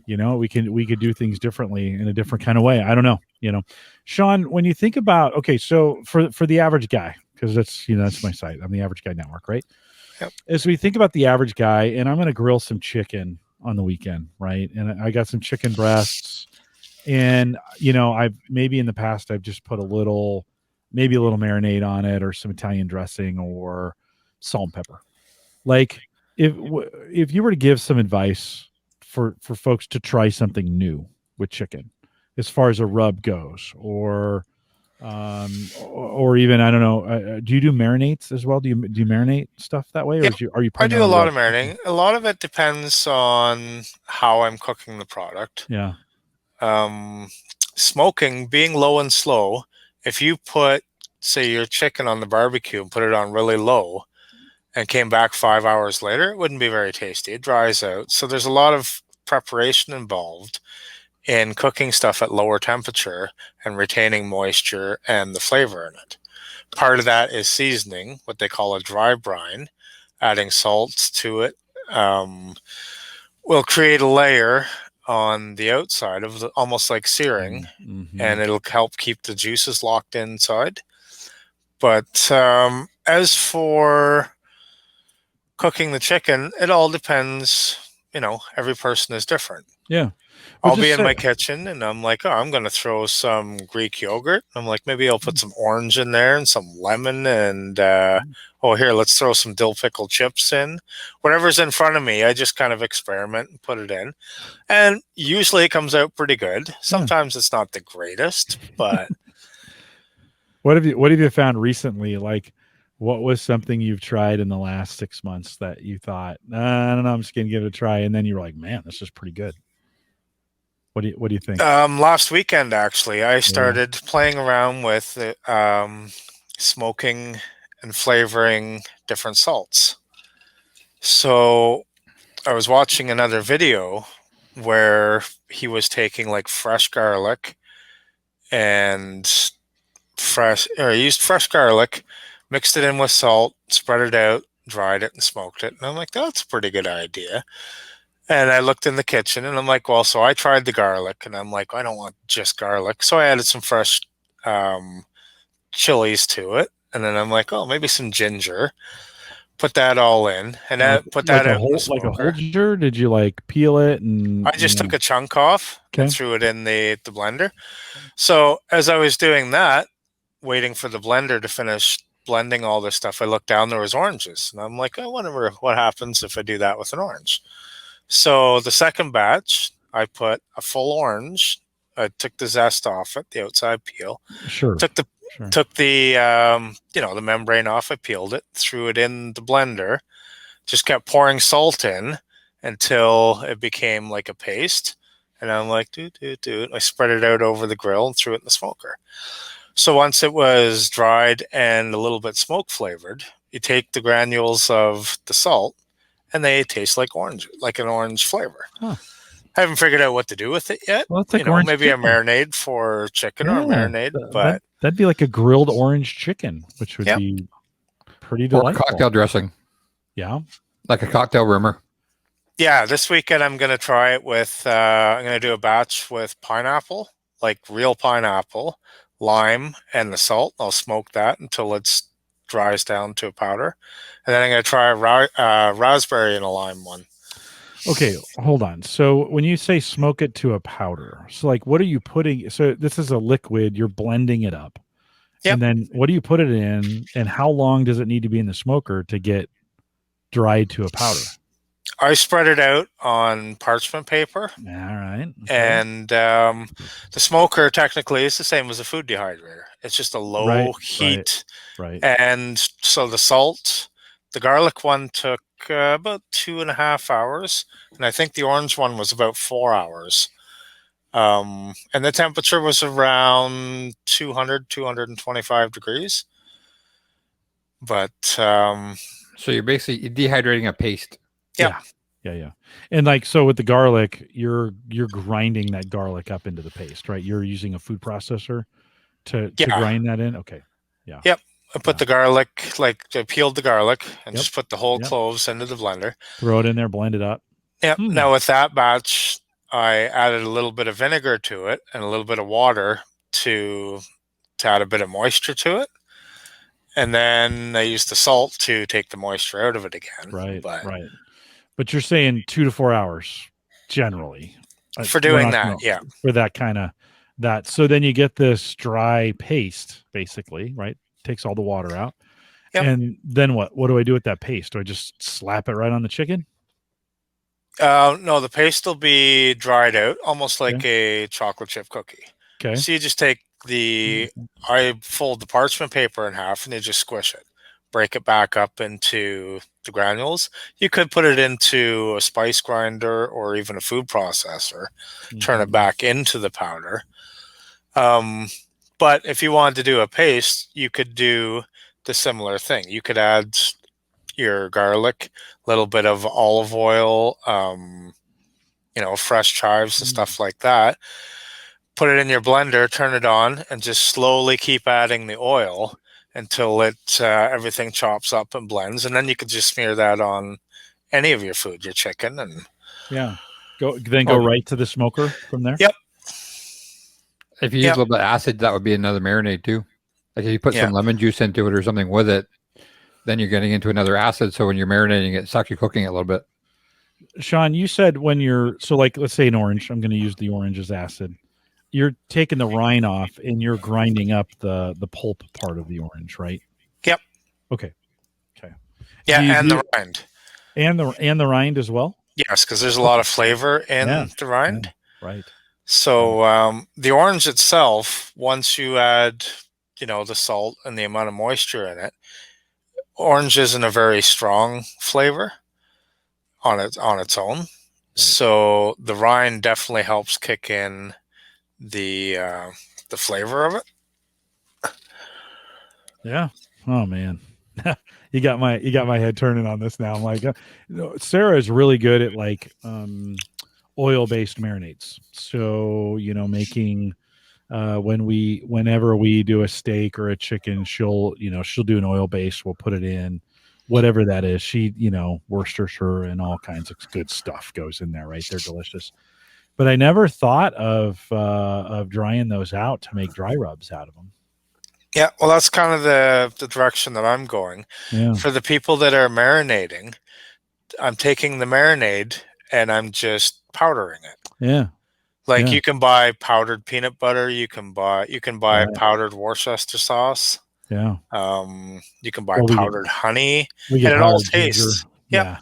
you know, we could do things differently in a different kind of way. I don't know, you know, Shawn, when you think about, okay, so for the average guy, because that's my site. I'm the Average Guy Network, right? Yep. As we think about the average guy, and I'm going to grill some chicken on the weekend, right? And I got some chicken breasts, and you know, I've maybe in the past I've just put a little marinade on it, or some Italian dressing, or salt and pepper. Like, if you were to give some advice for folks to try something new with chicken, as far as a rub goes, or even, I don't know, do you do marinades as well? Do you marinate stuff that way, or are you? I do a lot of marinating. A lot of it depends on how I'm cooking the product. Yeah. Smoking, being low and slow, if you put, say, your chicken on the barbecue and put it on really low and came back 5 hours later, it wouldn't be very tasty. It dries out. So there's a lot of preparation involved in cooking stuff at lower temperature and retaining moisture and the flavor in it. Part of that is seasoning, what they call a dry brine, adding salts to it. Will create a layer on the outside of almost like searing, and it'll help keep the juices locked inside. But as for cooking the chicken, it all depends. You know, every person is different. Yeah. I'll be in my kitchen and I'm like, oh, I'm going to throw some Greek yogurt. I'm like, maybe I'll put some orange in there and some lemon, and here, let's throw some dill pickle chips in. Whatever's in front of me, I just kind of experiment and put it in. And usually it comes out pretty good. Sometimes it's not the greatest, but what have you found recently? Like, what was something you've tried in the last 6 months that you thought, I don't know, I'm just going to give it a try, and then you were like, man, this is pretty good? What do you think? Last weekend, actually, I started playing around with smoking and flavoring different salts. So I was watching another video where he was taking like fresh garlic and he used fresh garlic, mixed it in with salt, spread it out, dried it, and smoked it. And I'm like, that's a pretty good idea. And I looked in the kitchen and I'm like, well, so I tried the garlic, and I'm like, I don't want just garlic. So I added some fresh chilies to it. And then I'm like, oh, maybe some ginger. Put that all in, and put that out in the smoker. Like a whole ginger? Did you like peel it? And I just took a chunk off and threw it in the blender. So as I was doing that, waiting for the blender to finish blending all this stuff, I looked down, there was oranges. And I'm like, I wonder what happens if I do that with an orange. So the second batch, I put a full orange. I took the zest off it, the outside peel. Sure. Took the the membrane off. I peeled it, threw it in the blender, just kept pouring salt in until it became like a paste. And I'm like, I spread it out over the grill and threw it in the smoker. So once it was dried and a little bit smoke flavored, you take the granules of the salt, and they taste like orange, like an orange flavor. Huh. I haven't figured out what to do with it yet. Well, it's like orange maybe chicken. a marinade for chicken or a marinade, but that'd be like a grilled orange chicken, which would be pretty delightful. Or cocktail dressing. Yeah. Like a cocktail rimmer. Yeah, this weekend I'm going to try it with, I'm going to do a batch with pineapple, like real pineapple, lime, and the salt. I'll smoke that until it dries down to a powder. And then I'm going to try a raspberry and a lime one. Okay, hold on. So when you say smoke it to a powder, so like what are you putting? So this is a liquid, you're blending it up. Yep. And then what do you put it in, and how long does it need to be in the smoker to get dried to a powder? I spread it out on parchment paper. All right. Okay. And the smoker technically is the same as a food dehydrator. It's just a low heat. Right. And so the salt, the garlic one took about 2.5 hours. And I think the orange one was about 4 hours. And the temperature was around 225 degrees. But so you're basically dehydrating a paste. Yeah. And like, so with the garlic, you're grinding that garlic up into the paste, right? You're using a food processor to grind that in. Okay. Yeah. Yep. I put the garlic, like I peeled the garlic and Yep. just put the whole cloves into the blender. Throw it in there, blend it up. Yep. Now with that batch, I added a little bit of vinegar to it and a little bit of water to add a bit of moisture to it. And then I used the salt to take the moisture out of it again. Right. But you're saying 2 to 4 hours generally for doing that. Yeah. For that kind of that. So then you get this dry paste, basically, right? Takes all the water out. Yep. And then what? What do I do with that paste? Do I just slap it right on the chicken? No, the paste will be dried out, almost like a chocolate chip cookie. Okay. So you just take I fold the parchment paper in half and you just squish it, break it back up into the granules. You could put it into a spice grinder or even a food processor, turn it back into the powder. But if you wanted to do a paste, you could do the similar thing. You could add your garlic, a little bit of olive oil, fresh chives and stuff like that. Put it in your blender, turn it on, and just slowly keep adding the oil until everything chops up and blends. And then you could just smear that on any of your food, your chicken, and go right to the smoker from there. Yep. If you use a little bit of acid, that would be another marinade too. Like if you put some lemon juice into it or something with it, then you're getting into another acid. So when you're marinating it, it's actually cooking it a little bit. Shawn, you said like, let's say an orange, I'm going to use the orange as acid. You're taking the rind off and you're grinding up the pulp part of the orange, right? Yep. Okay. Yeah, and the rind. And the rind as well? Yes, because there's a lot of flavor in the rind. Yeah. Right. So the orange itself, once you add, the salt and the amount of moisture in it, orange isn't a very strong flavor on its own. Right. So the rind definitely helps kick in the flavor of it. Yeah. Oh man. you got my head turning on this now. I'm like, Sarah is really good at like oil-based marinades. So, making whenever we do a steak or a chicken, she'll do an oil base. We'll put it in whatever that is. She, Worcestershire and all kinds of good stuff goes in there, right? They're delicious. But I never thought of drying those out to make dry rubs out of them. Yeah, well, that's kind of the direction that I'm going. Yeah. For the people that are marinating, I'm taking the marinade and I'm just powdering it. Yeah. Like you can buy powdered peanut butter, you can buy powdered Worcester sauce. Yeah. You can buy powdered honey. And it all tastes. Yeah.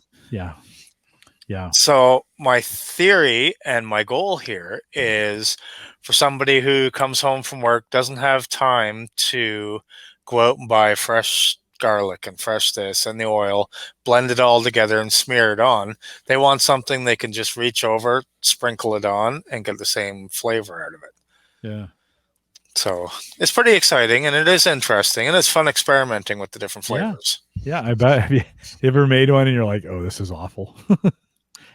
So my theory and my goal here is for somebody who comes home from work, doesn't have time to go out and buy fresh garlic and fresh this and the oil, blend it all together and smear it on. They want something they can just reach over, sprinkle it on, and get the same flavor out of it. Yeah. So it's pretty exciting, and it is interesting, and it's fun experimenting with the different flavors. Yeah, I bet. Have you ever made one and you're like, oh, this is awful? Have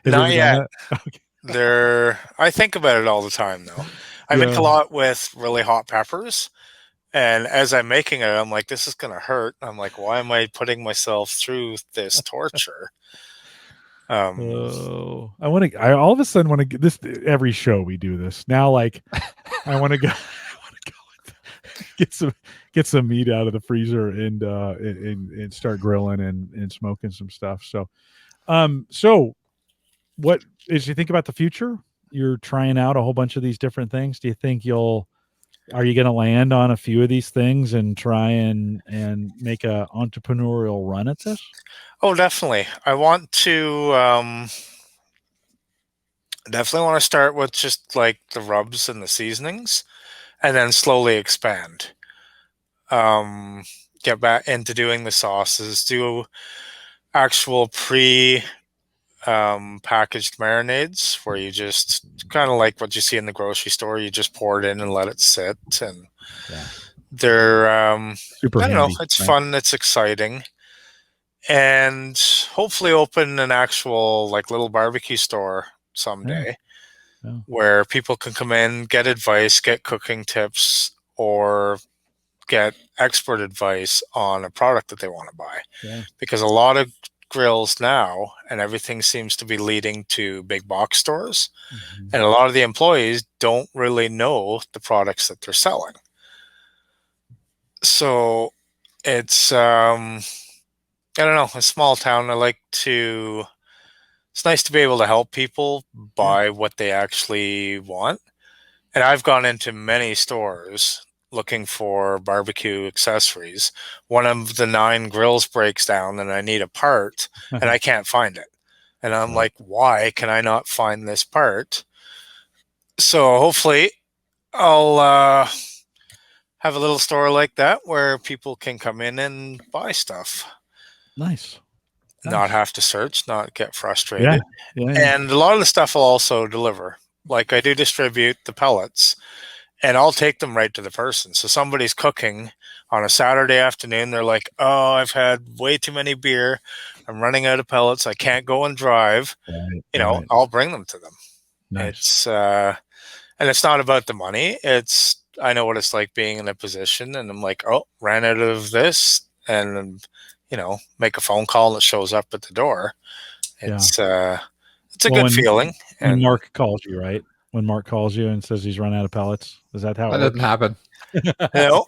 you Not ever yet. done that? Okay. I think about it all the time, though. I make a lot with really hot peppers, and as I'm making it, I'm like, this is going to hurt. I'm like, why am I putting myself through this torture? I want to. I all of a sudden want to get this. Every show we do this now. Like, I want to go. I want to go get some meat out of the freezer and start grilling and smoking some stuff. So what as you think about the future? You're trying out a whole bunch of these different things. Do you think are you going to land on a few of these things and try and make a entrepreneurial run at this? Oh, definitely. I want to definitely want to start with just like the rubs and the seasonings, and then slowly expand. Get back into doing the sauces, do actual packaged marinades where you just kind of like what you see in the grocery store, you just pour it in and let it sit, and they're super I don't handy, know, it's right? fun, it's exciting, and hopefully open an actual like little barbecue store someday. Yeah. Where people can come in, get advice, get cooking tips, or get expert advice on a product that they want to buy. Yeah. Because a lot of grills now and everything seems to be leading to big box stores, and a lot of the employees don't really know the products that they're selling. So it's I don't know, a small town. It's nice to be able to help people buy what they actually want. And I've gone into many stores looking for barbecue accessories. One of the 9 grills breaks down and I need a part and I can't find it. And I'm like, why can I not find this part? So hopefully I'll have a little store like that where people can come in and buy stuff. Nice. Not have to search, not get frustrated. Yeah. And a lot of the stuff will also deliver. Like I do distribute the pellets, and I'll take them right to the person. So somebody's cooking on a Saturday afternoon. They're like, oh, I've had way too many beer. I'm running out of pellets. I can't go and drive. Right. I'll bring them to them. Nice. It's and it's not about the money. I know what it's like being in a position, and I'm like, oh, ran out of this, and make a phone call and it shows up at the door. It's a good feeling. When Mark calls you, right? When Mark calls you and says he's run out of pellets, is that how it doesn't happen? No.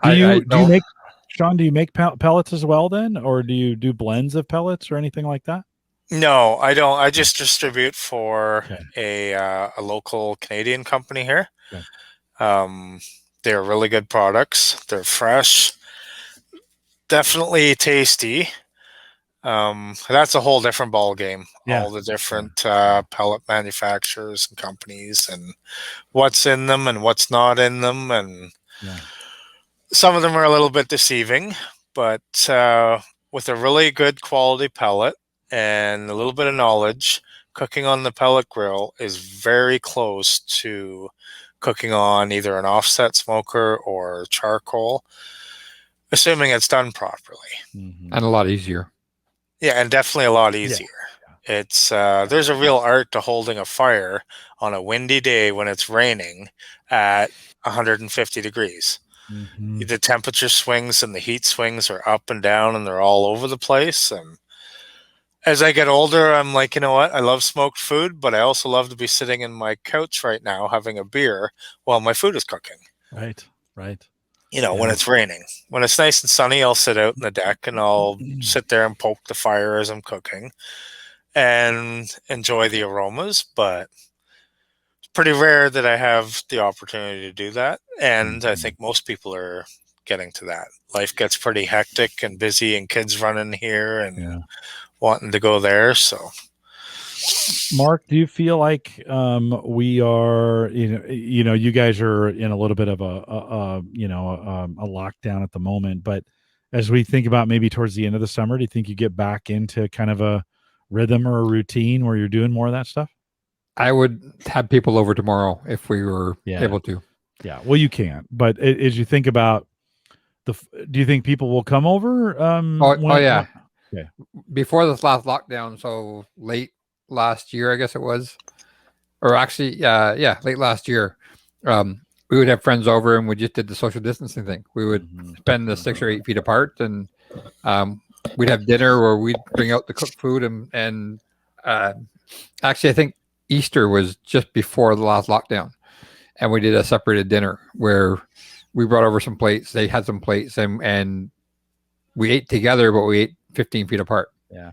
Do you make, Shawn? Do you make pellets as well then, or do you do blends of pellets or anything like that? No, I don't. I just distribute for a local Canadian company here. They're really good products. They're fresh, definitely tasty. That's a whole different ball game. All the different pellet manufacturers and companies, and what's in them and what's not in them, and some of them are a little bit deceiving. But with a really good quality pellet and a little bit of knowledge, cooking on the pellet grill is very close to cooking on either an offset smoker or charcoal, assuming it's done properly. And a lot easier. Yeah, and definitely a lot easier. It's there's a real art to holding a fire on a windy day when it's raining at 150 degrees. The temperature swings and the heat swings are up and down and they're all over the place. And as I get older, I'm like, you know what? I love smoked food, but I also love to be sitting in my couch right now having a beer while my food is cooking. Right. When it's raining. When it's nice and sunny, I'll sit out in the deck and I'll sit there and poke the fire as I'm cooking and enjoy the aromas. But it's pretty rare that I have the opportunity to do that. And I think most people are getting to that. Life gets pretty hectic and busy and kids running here and wanting to go there. So Mark, do you feel like we are, you guys are in a little bit of a lockdown at the moment, but as we think about maybe towards the end of the summer, do you think you get back into kind of a rhythm or a routine where you're doing more of that stuff? I would have people over tomorrow if we were able to. Yeah, well, you can't. But as you think about do you think people will come over? Yeah. Okay. Before this last lockdown, so late last year, I guess it was, or actually, late last year, we would have friends over and we just did the social distancing thing. We would spend the 6 or 8 feet apart, and we'd have dinner or we'd bring out the cooked food. And actually, I think Easter was just before the last lockdown, and we did a separated dinner where we brought over some plates. They had some plates, and we ate together, but we ate 15 feet apart. Yeah.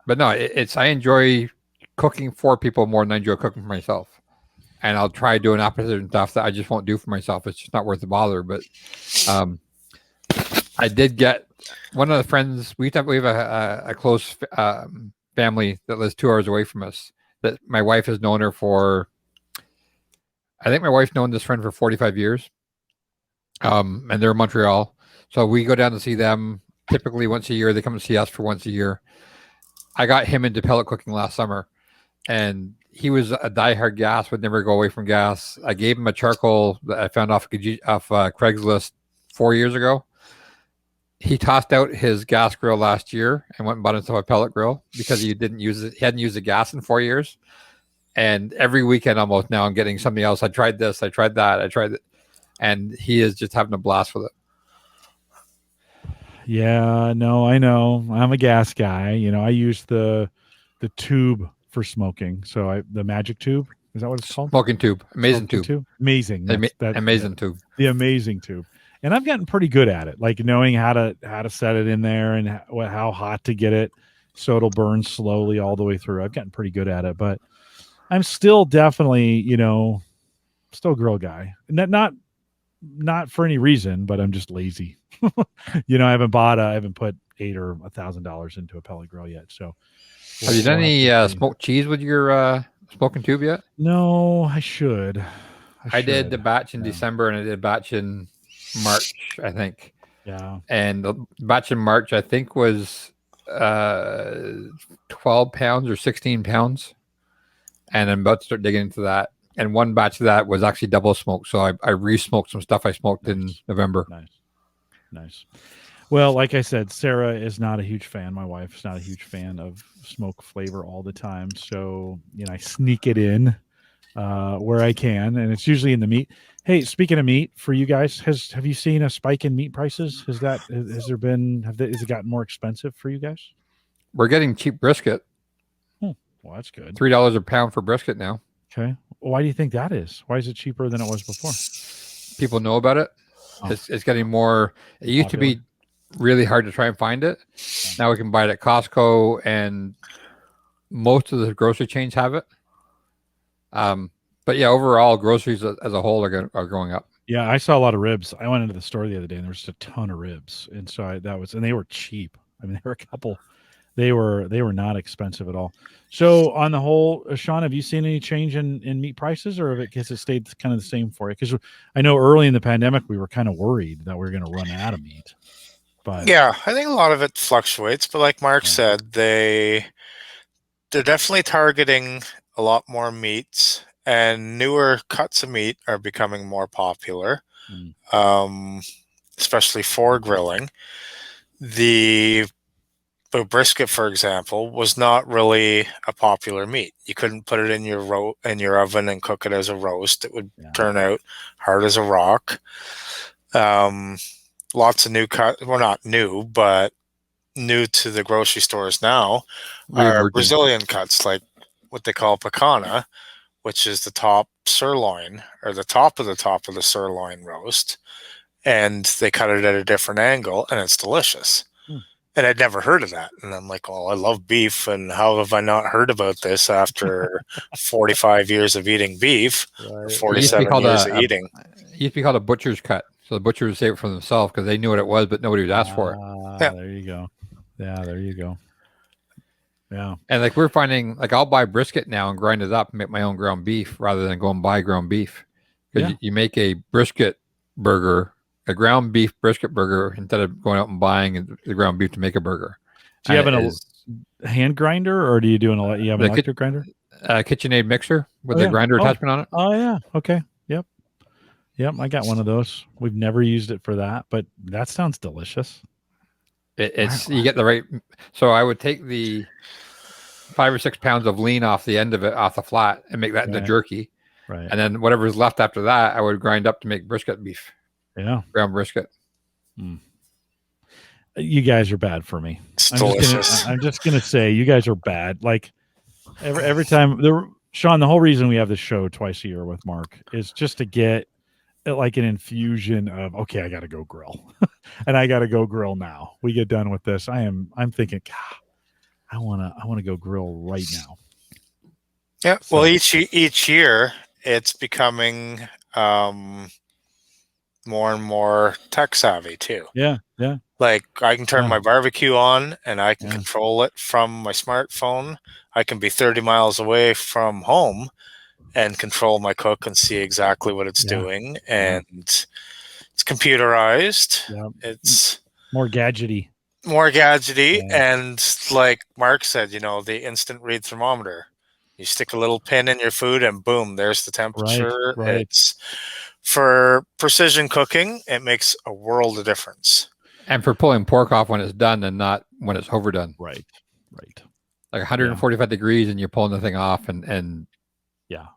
But no, I enjoy cooking for people more than I enjoy cooking for myself. And I'll try doing opposite stuff that I just won't do for myself. It's just not worth the bother. But I did get one of the friends. We have a close family that lives 2 hours away from us. That my wife has known her for. I think my wife's known this friend for 45 years. And they're in Montreal, so we go down to see them typically once a year. They come to see us for once a year. I got him into pellet cooking last summer, and he was a diehard gas, would never go away from gas. I gave him a charcoal that I found off Craigslist 4 years ago. He tossed out his gas grill last year and went and bought himself a pellet grill because he didn't use it. He hadn't used the gas in 4 years. And every weekend almost now I'm getting something else. I tried this, I tried that, I tried it. And he is just having a blast with it. Yeah, no, I know. I'm a gas guy. I use the tube for smoking. So the magic tube, is that what it's called? Smoking tube. Amazing tube. Amazing. Amazing tube. The amazing tube. And I've gotten pretty good at it, like knowing how to set it in there and how hot to get it so it'll burn slowly all the way through. I've gotten pretty good at it, but I'm still definitely, still a grill guy. Not for any reason, but I'm just lazy. I haven't put $800 or $1,000 into a pellet grill yet. So, have you done any smoked cheese with your smoking tube yet? No, I should. I did the batch in December, and I did a batch in March, I think. Yeah. And the batch in March, I think, was 12 pounds or 16 pounds. And I'm about to start digging into that. And one batch of that was actually double smoked. So I re-smoked some stuff I smoked in November. Nice. Well, like I said, Sarah is not a huge fan. My wife's not a huge fan of smoke flavor all the time. So, I sneak it in where I can. And it's usually in the meat. Hey, speaking of meat, for you guys, have you seen a spike in meat prices? Has it gotten more expensive for you guys? We're getting cheap brisket. Well, that's good. $3 a pound for brisket now. Okay. Why do you think that is? Why is it cheaper than it was before? People know about it. Oh. It's getting more. It used to be really hard to try and find it. Now we can buy it at Costco, and most of the grocery chains have it. But yeah, overall, groceries as a whole are going up. Yeah, I saw a lot of ribs. I went into the store the other day, and there was just a ton of ribs, and so and they were cheap. I mean, there were a couple. They were not expensive at all. So on the whole, Shawn, have you seen any change in meat prices, or has it stayed kind of the same for you? Because I know early in the pandemic we were kind of worried that we were going to run out of meat. But yeah, I think a lot of it fluctuates. But like Mark said, they're definitely targeting a lot more meats, and newer cuts of meat are becoming more popular, especially for grilling. The brisket, for example, was not really a popular meat. You couldn't put it in your oven and cook it as a roast. It would turn out hard as a rock. Lots of new cuts, well, not new, but new to the grocery stores now are Brazilian cuts, like what they call picana, which is the top sirloin, or the top of the sirloin roast. And they cut it at a different angle, and it's delicious. And I'd never heard of that. And I'm like, well, I love beef. And how have I not heard about this after 45 years of eating beef, or 47 years of eating? It used to be called a butcher's cut. So the butcher would save it for themselves because they knew what it was, but nobody would ask for it. There you go. Yeah, there you go. Yeah. And like we're finding, like I'll buy brisket now and grind it up and make my own ground beef rather than go and buy ground beef. Because you make a brisket burger, a ground beef brisket burger, instead of going out and buying the ground beef to make a burger. Do you have a hand grinder, or do you do you have an electric grinder? KitchenAid mixer with the grinder attachment on it. Oh yeah. Okay. Yep. I got one of those. We've never used it for that, but that sounds delicious. It's you get the right. So I would take the 5 or 6 pounds of lean off the end of it, off the flat, and make that into jerky. Right. And then whatever's left after that, I would grind up to make brisket beef. Yeah. Ground brisket. You guys are bad for me. I'm just gonna say you guys are bad. Like every time Shawn, the whole reason we have this show twice a year with Mark is just to get like an infusion of, okay, I gotta go grill. And I gotta go grill now. We get done with this. I'm thinking, God, I wanna go grill right now. Yeah. So, well, each year it's becoming more and more tech savvy too. Yeah. Like I can turn my barbecue on and I can control it from my smartphone. I can be 30 miles away from home and control my cook and see exactly what it's doing. And it's computerized. Yeah. It's more gadgety. And like Mark said, the instant read thermometer. You stick a little pin in your food and boom, there's the temperature. Right. It's for precision cooking, it makes a world of difference. And for pulling pork off when it's done and not when it's overdone. Right. Like 145 degrees and you're pulling the thing off and yeah.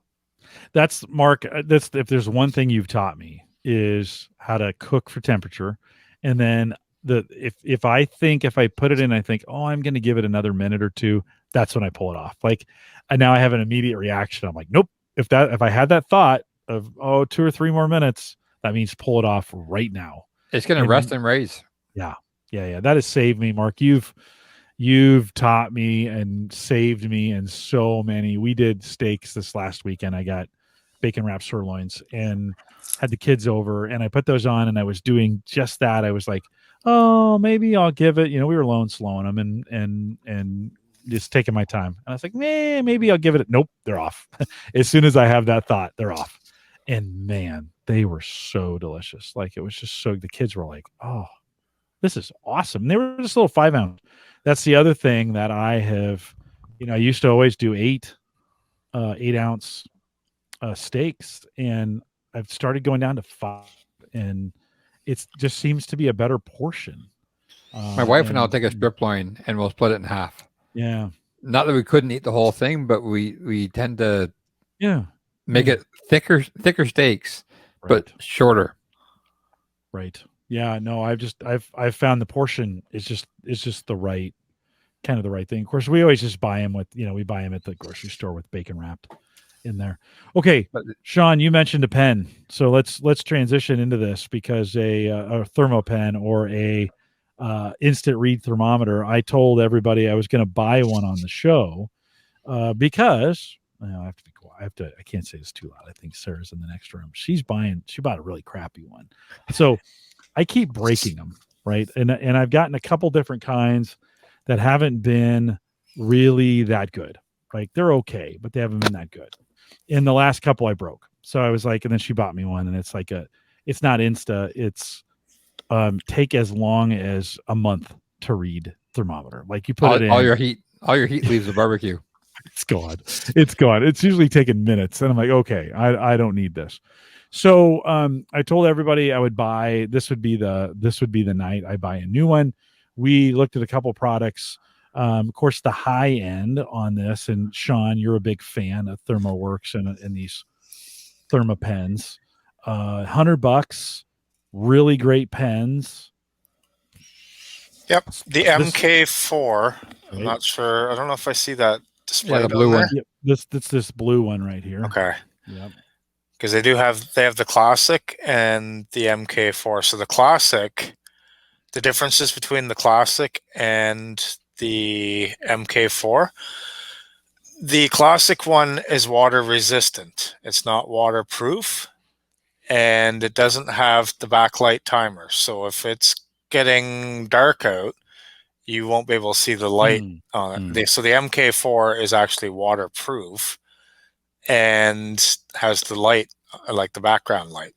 That's Mark. That's if there's one thing you've taught me is how to cook for temperature. And then if I put it in, I think, oh, I'm going to give it another minute or two. That's when I pull it off. Like, and now I have an immediate reaction. I'm like, nope. If I had that thought of 2 or 3 more minutes, that means pull it off right now. It's going to rest and raise. Yeah. That has saved me, Mark. You've taught me and saved me in so many. We did steaks this last weekend. I got bacon wrapped sirloins and had the kids over, and I put those on, and I was doing just that. I was like, oh, maybe I'll give it. We were slowing them and just taking my time. And I was like, maybe I'll give it. Nope, they're off. As soon as I have that thought, they're off. And man, they were so delicious. Like it was just so. The kids were like, oh, this is awesome. And they were just little 5 ounce. That's the other thing that I have, I used to always do 8 ounce steaks, and I've started going down to 5, and it just seems to be a better portion. My wife and I'll take a strip loin and we'll split it in half. Yeah. Not that we couldn't eat the whole thing, but we tend to make it thicker steaks, but shorter. Right. Yeah, no, I've found the portion is just the right kind of the right thing. Of course, we always just buy them with, we buy them at the grocery store with bacon wrapped in there. Okay, Shawn, you mentioned a pen, so let's transition into this because a thermo pen or a instant read thermometer. I told everybody I was going to buy one on the show because I have to be quiet. I can't say this too loud. I think Sarah's in the next room. She bought a really crappy one, so I keep breaking them, right? And I've gotten a couple different kinds that haven't been really that good. Like they're okay, but they haven't been that good. In the last couple I broke. So I was like, and then she bought me one, and it's like it's not Insta. It's take as long as a month to read thermometer. Like you put it in. All your heat leaves the barbecue. It's gone. It's usually taking minutes. And I'm like, okay, I don't need this. So I told everybody I would buy, this would be the night I buy a new one. We looked at a couple products. Of course, the high end on this, and Shawn, you're a big fan of ThermoWorks and these ThermoPens. $100, really great pens. Yep, the MK4. I'm not sure. I don't know if I see that displayed. Yeah, the blue one. Yep, this blue one right here. Okay. Yep. Because they have the classic and the MK4. So the classic, the differences between the classic and the MK4. The classic one is water resistant. It's not waterproof, and it doesn't have the backlight timer. So if it's getting dark out, you won't be able to see the light on it. So the MK4 is actually waterproof and has the light, like the background light.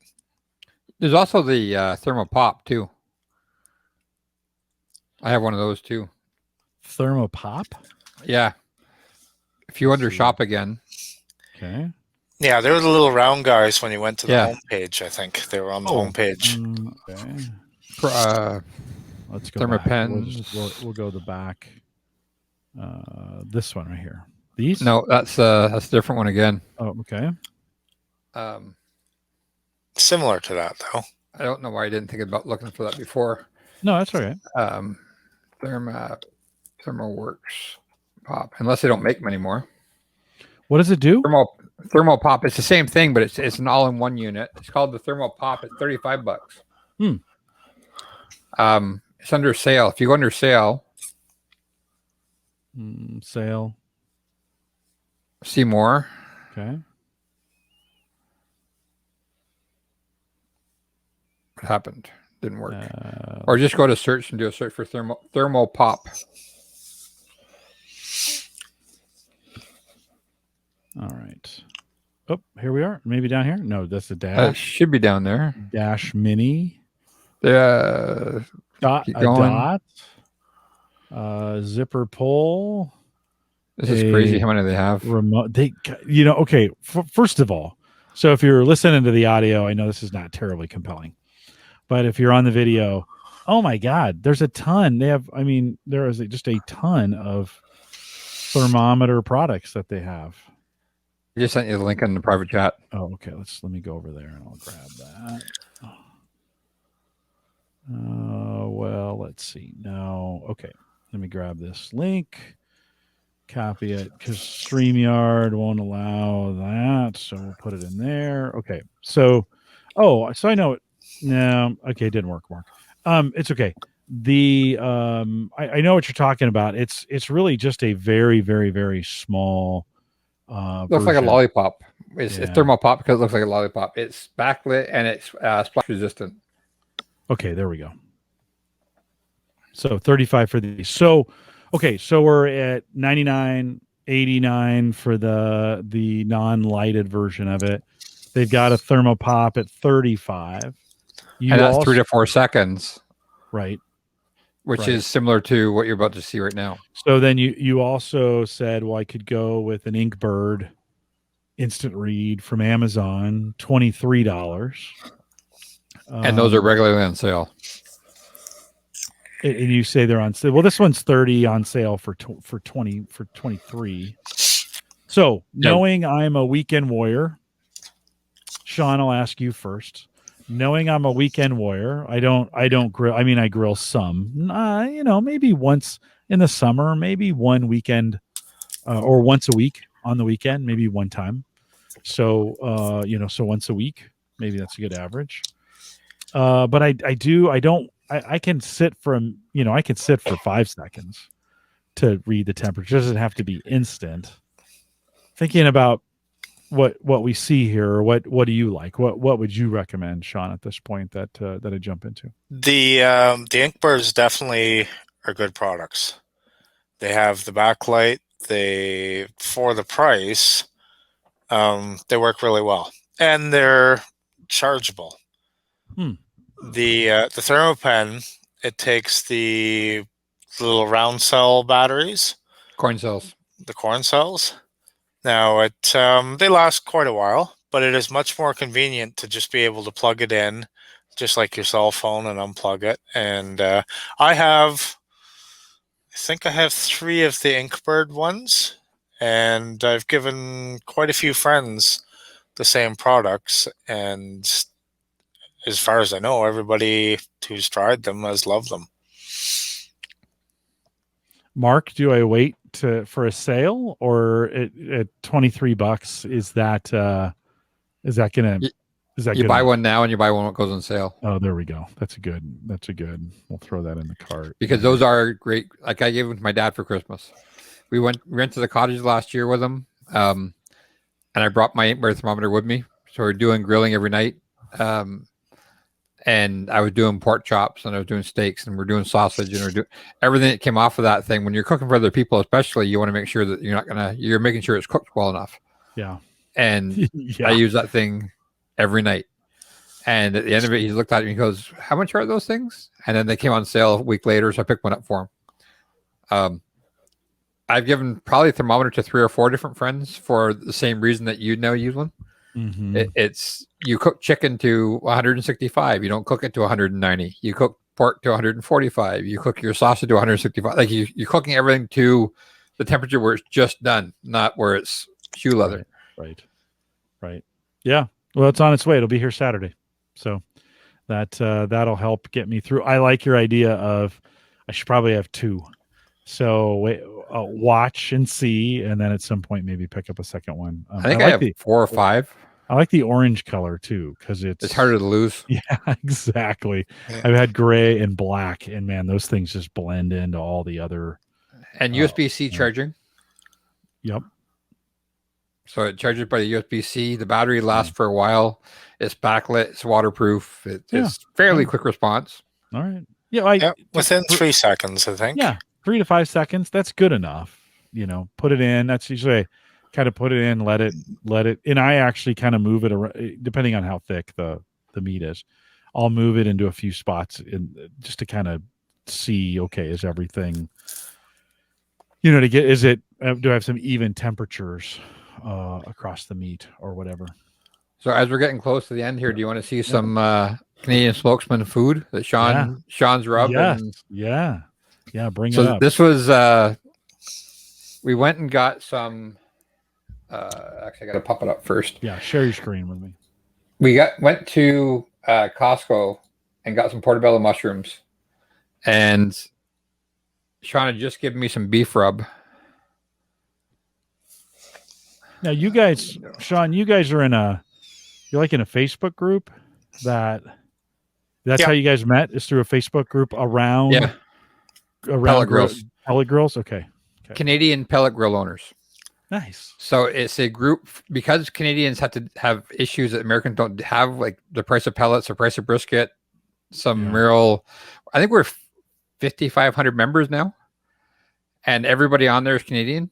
There's also the thermal pop too. I have one of those too. Thermopop? Yeah. If you under shop again. Okay. Yeah, they were the little round guys when you went to the Yeah. homepage. I think they were on the homepage. Okay. Let's go back. Thermopens. We'll go the back. This one right here. These? No, that's a different one again. Oh, okay. Similar to that, though. I don't know why I didn't think about looking for that before. No, that's all right. ThermoWorks Pop, unless they don't make them anymor. What does it do? Thermo Pop. It's the same thing, but it's an all-in-one unit. It's called the Thermo Pop. It's $35. It's under sale. If you go under sale, sale. See more. Okay. What happened? Didn't work. Or just go to search and do a search for Thermo Pop. All right. Oh, here we are. Maybe down here. No, that's the dash. Should be down there. Dash mini. Dot. Zipper pull. This is crazy how many they have. Remote. Okay. First of all, so if you're listening to the audio, I know this is not terribly compelling, but if you're on the video, oh my God, there's a ton. There is just a ton of thermometer products that they have. I just sent you the link in the private chat. Oh, okay. Let me go over there and I'll grab that. Well, let's see. No. Okay. Let me grab this link. Copy it because StreamYard won't allow that. So we'll put it in there. Okay. So I know it. No. Okay. It didn't work, Mark. It's okay. I know what you're talking about. It's really just a very, very, very small looks like a lollipop. It's Thermo Pop because it looks like a lollipop. It's backlit and it's splash resistant. Okay, there we go. So 35 for these. So we're at 99, 89 for the non-lighted version of it. They've got a Thermo Pop at 35. And that's 3 to 4 seconds. Right. Which is similar to what you're about to see right now. So then you also said, well, I could go with an Inkbird instant read from Amazon, $23. And those are regularly on sale. And you say they're on sale. Well, this one's 30 on sale for 23. So knowing I'm a weekend warrior, Shawn, I'll ask you first. Knowing I'm a weekend warrior, I don't grill. I mean, I grill some, maybe once in the summer, maybe one weekend or once a week on the weekend, maybe one time. So, so once a week, maybe that's a good average. But I can sit for 5 seconds to read the temperature. It doesn't have to be instant. Thinking about what we see here, or what do you like? What would you recommend, Shawn, at this point that I jump into? The Inkbirds definitely are good products. They have the backlight. For the price, they work really well, and they're chargeable. The ThermoPen, it takes the little round cell batteries, corn cells. The corn cells. Now they last quite a while, but it is much more convenient to just be able to plug it in, just like your cell phone, and unplug it. And I think I have 3 of the Inkbird ones, and I've given quite a few friends the same products. And as far as I know, everybody who's tried them has loved them. Mark, do I wait for a sale, or at $23? Is that gonna? You buy one now and you buy one when it goes on sale. Oh, there we go. That's a good. We'll throw that in the cart because those are great. Like I gave them to my dad for Christmas. We went to the cottage last year with him, and I brought my Inkbird thermometer with me. So we're doing grilling every night. And I was doing pork chops and I was doing steaks and we're doing sausage and we're doing everything that came off of that thing. When you're cooking for other people, especially, you want to make sure that you're making sure it's cooked well enough. Yeah. And I use that thing every night. And at the end of it, he looked at me and he goes, "How much are those things?" And then they came on sale a week later. So I picked one up for him. I've given probably a thermometer to 3 or 4 different friends for the same reason that you know use one. Mm-hmm. It's you cook chicken to 165. You don't cook it to 190. You cook pork to 145. You cook your sausage to 165. Like you're cooking everything to the temperature where it's just done, not where it's shoe leather. Right. Yeah. Well, it's on its way. It'll be here Saturday. So that'll help get me through. I like your idea of I should probably have 2. So watch and see, and then at some point maybe pick up a second one. I think I have 4 or 5. I like the orange color too because it's harder to lose. Yeah, exactly. I've had gray and black, and man, those things just blend into all the other. And USB-C charging. Yep. So it charges by the USB-C. The battery lasts for a while. It's backlit. It's waterproof. It's fairly quick response. All right. Yeah. Within 3 seconds, I think. Yeah. 3 to 5 seconds. That's good enough. Put it in. That's usually kind of put it in, let it. And I actually kind of move it around, depending on how thick the meat is. I'll move it into a few spots just to kind of see, okay, is everything, do I have some even temperatures across the meat or whatever. So as we're getting close to the end here, do you want to see some Canadian Spokesman food that Shawn's rubbed? Yeah. Bring it so up. This was we went and got some. Actually, I got to pop it up first. Yeah, share your screen with me. We went to Costco and got some portobello mushrooms, and Shawn had just given me some beef rub. Now, you guys, Shawn, you guys are you're like in a Facebook group that's how you guys met, is through a Facebook group around pellet grills. Pellet grills, okay. Canadian pellet grill owners. Nice. So it's a group because Canadians have to have issues that Americans don't have, like the price of pellets, the price of brisket. I think we're 5,500 members now, and everybody on there is Canadian.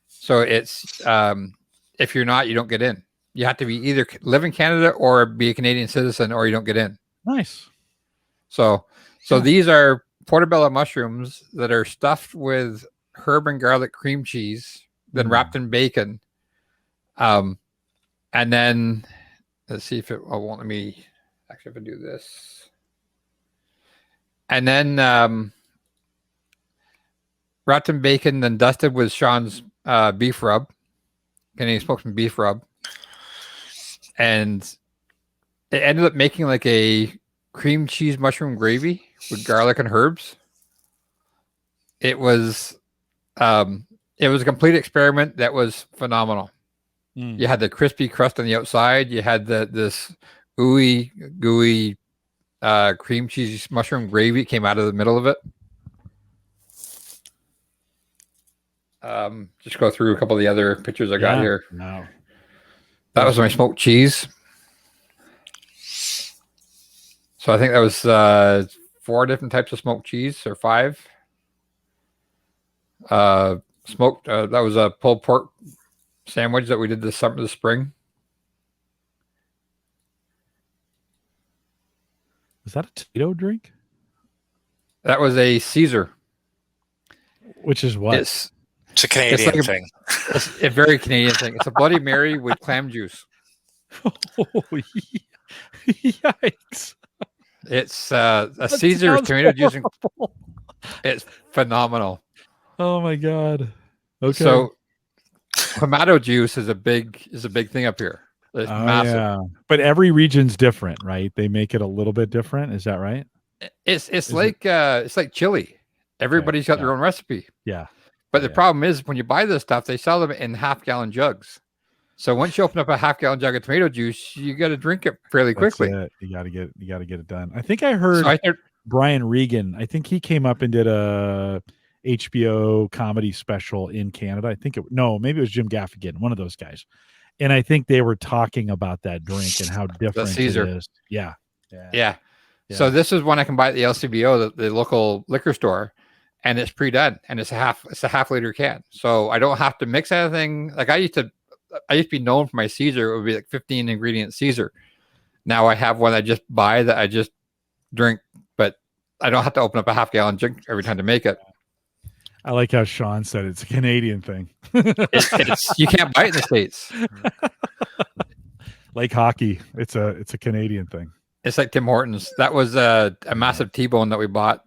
So it's if you're not, you don't get in. You have to be either live in Canada or be a Canadian citizen, or you don't get in. Nice. So these are portobello mushrooms that are stuffed with herb and garlic cream cheese, then wrapped in bacon. And then let's see if it won't let me actually if I do this. And then wrapped in bacon, then dusted with Shawn's beef rub, Canadian Spokesman beef rub. And it ended up making like a cream cheese mushroom gravy with garlic and herbs. It was a complete experiment that was phenomenal. You had the crispy crust on the outside. You had this gooey cream cheese mushroom gravy came out of the middle of it. Just go through a couple of the other pictures I got here. No. That was my smoked cheese. So I think that was 4 different types of smoked cheese, or 5. Smoked. That was a pulled pork sandwich that we did this spring. Was that a Tito drink? That was a Caesar. Which is what? It's a Canadian thing. It's a very Canadian thing. It's a Bloody Mary with clam juice. Oh, yikes. It's a Caesar with tomato juice. It's phenomenal. Oh my God. Okay. So tomato juice is a big thing up here. It's massive. Yeah. But every region's different, right? They make it a little bit different. Is that right? It's like chili. Everybody's got their own recipe. Yeah. But the problem is when you buy this stuff, they sell them in half-gallon jugs. So once you open up a half-gallon jug of tomato juice, you got to drink it fairly quickly. You got to get it done. I think I heard Brian Regan. I think he came up and did a HBO comedy special in Canada. Maybe it was Jim Gaffigan, one of those guys. And I think they were talking about that drink and how different it is. Yeah. So this is one I can buy at the LCBO, the local liquor store, and it's pre-done, and it's a half liter can. So I don't have to mix anything. Like I used to be known for my Caesar. It would be like 15 ingredient Caesar. Now I have one I just buy that I just drink, but I don't have to open up a half-gallon jug every time to make it. I like how Shawn said it's a Canadian thing. It's you can't buy it in the States. Like hockey, it's a Canadian thing. It's like Tim Hortons. That was a massive T-bone that we bought.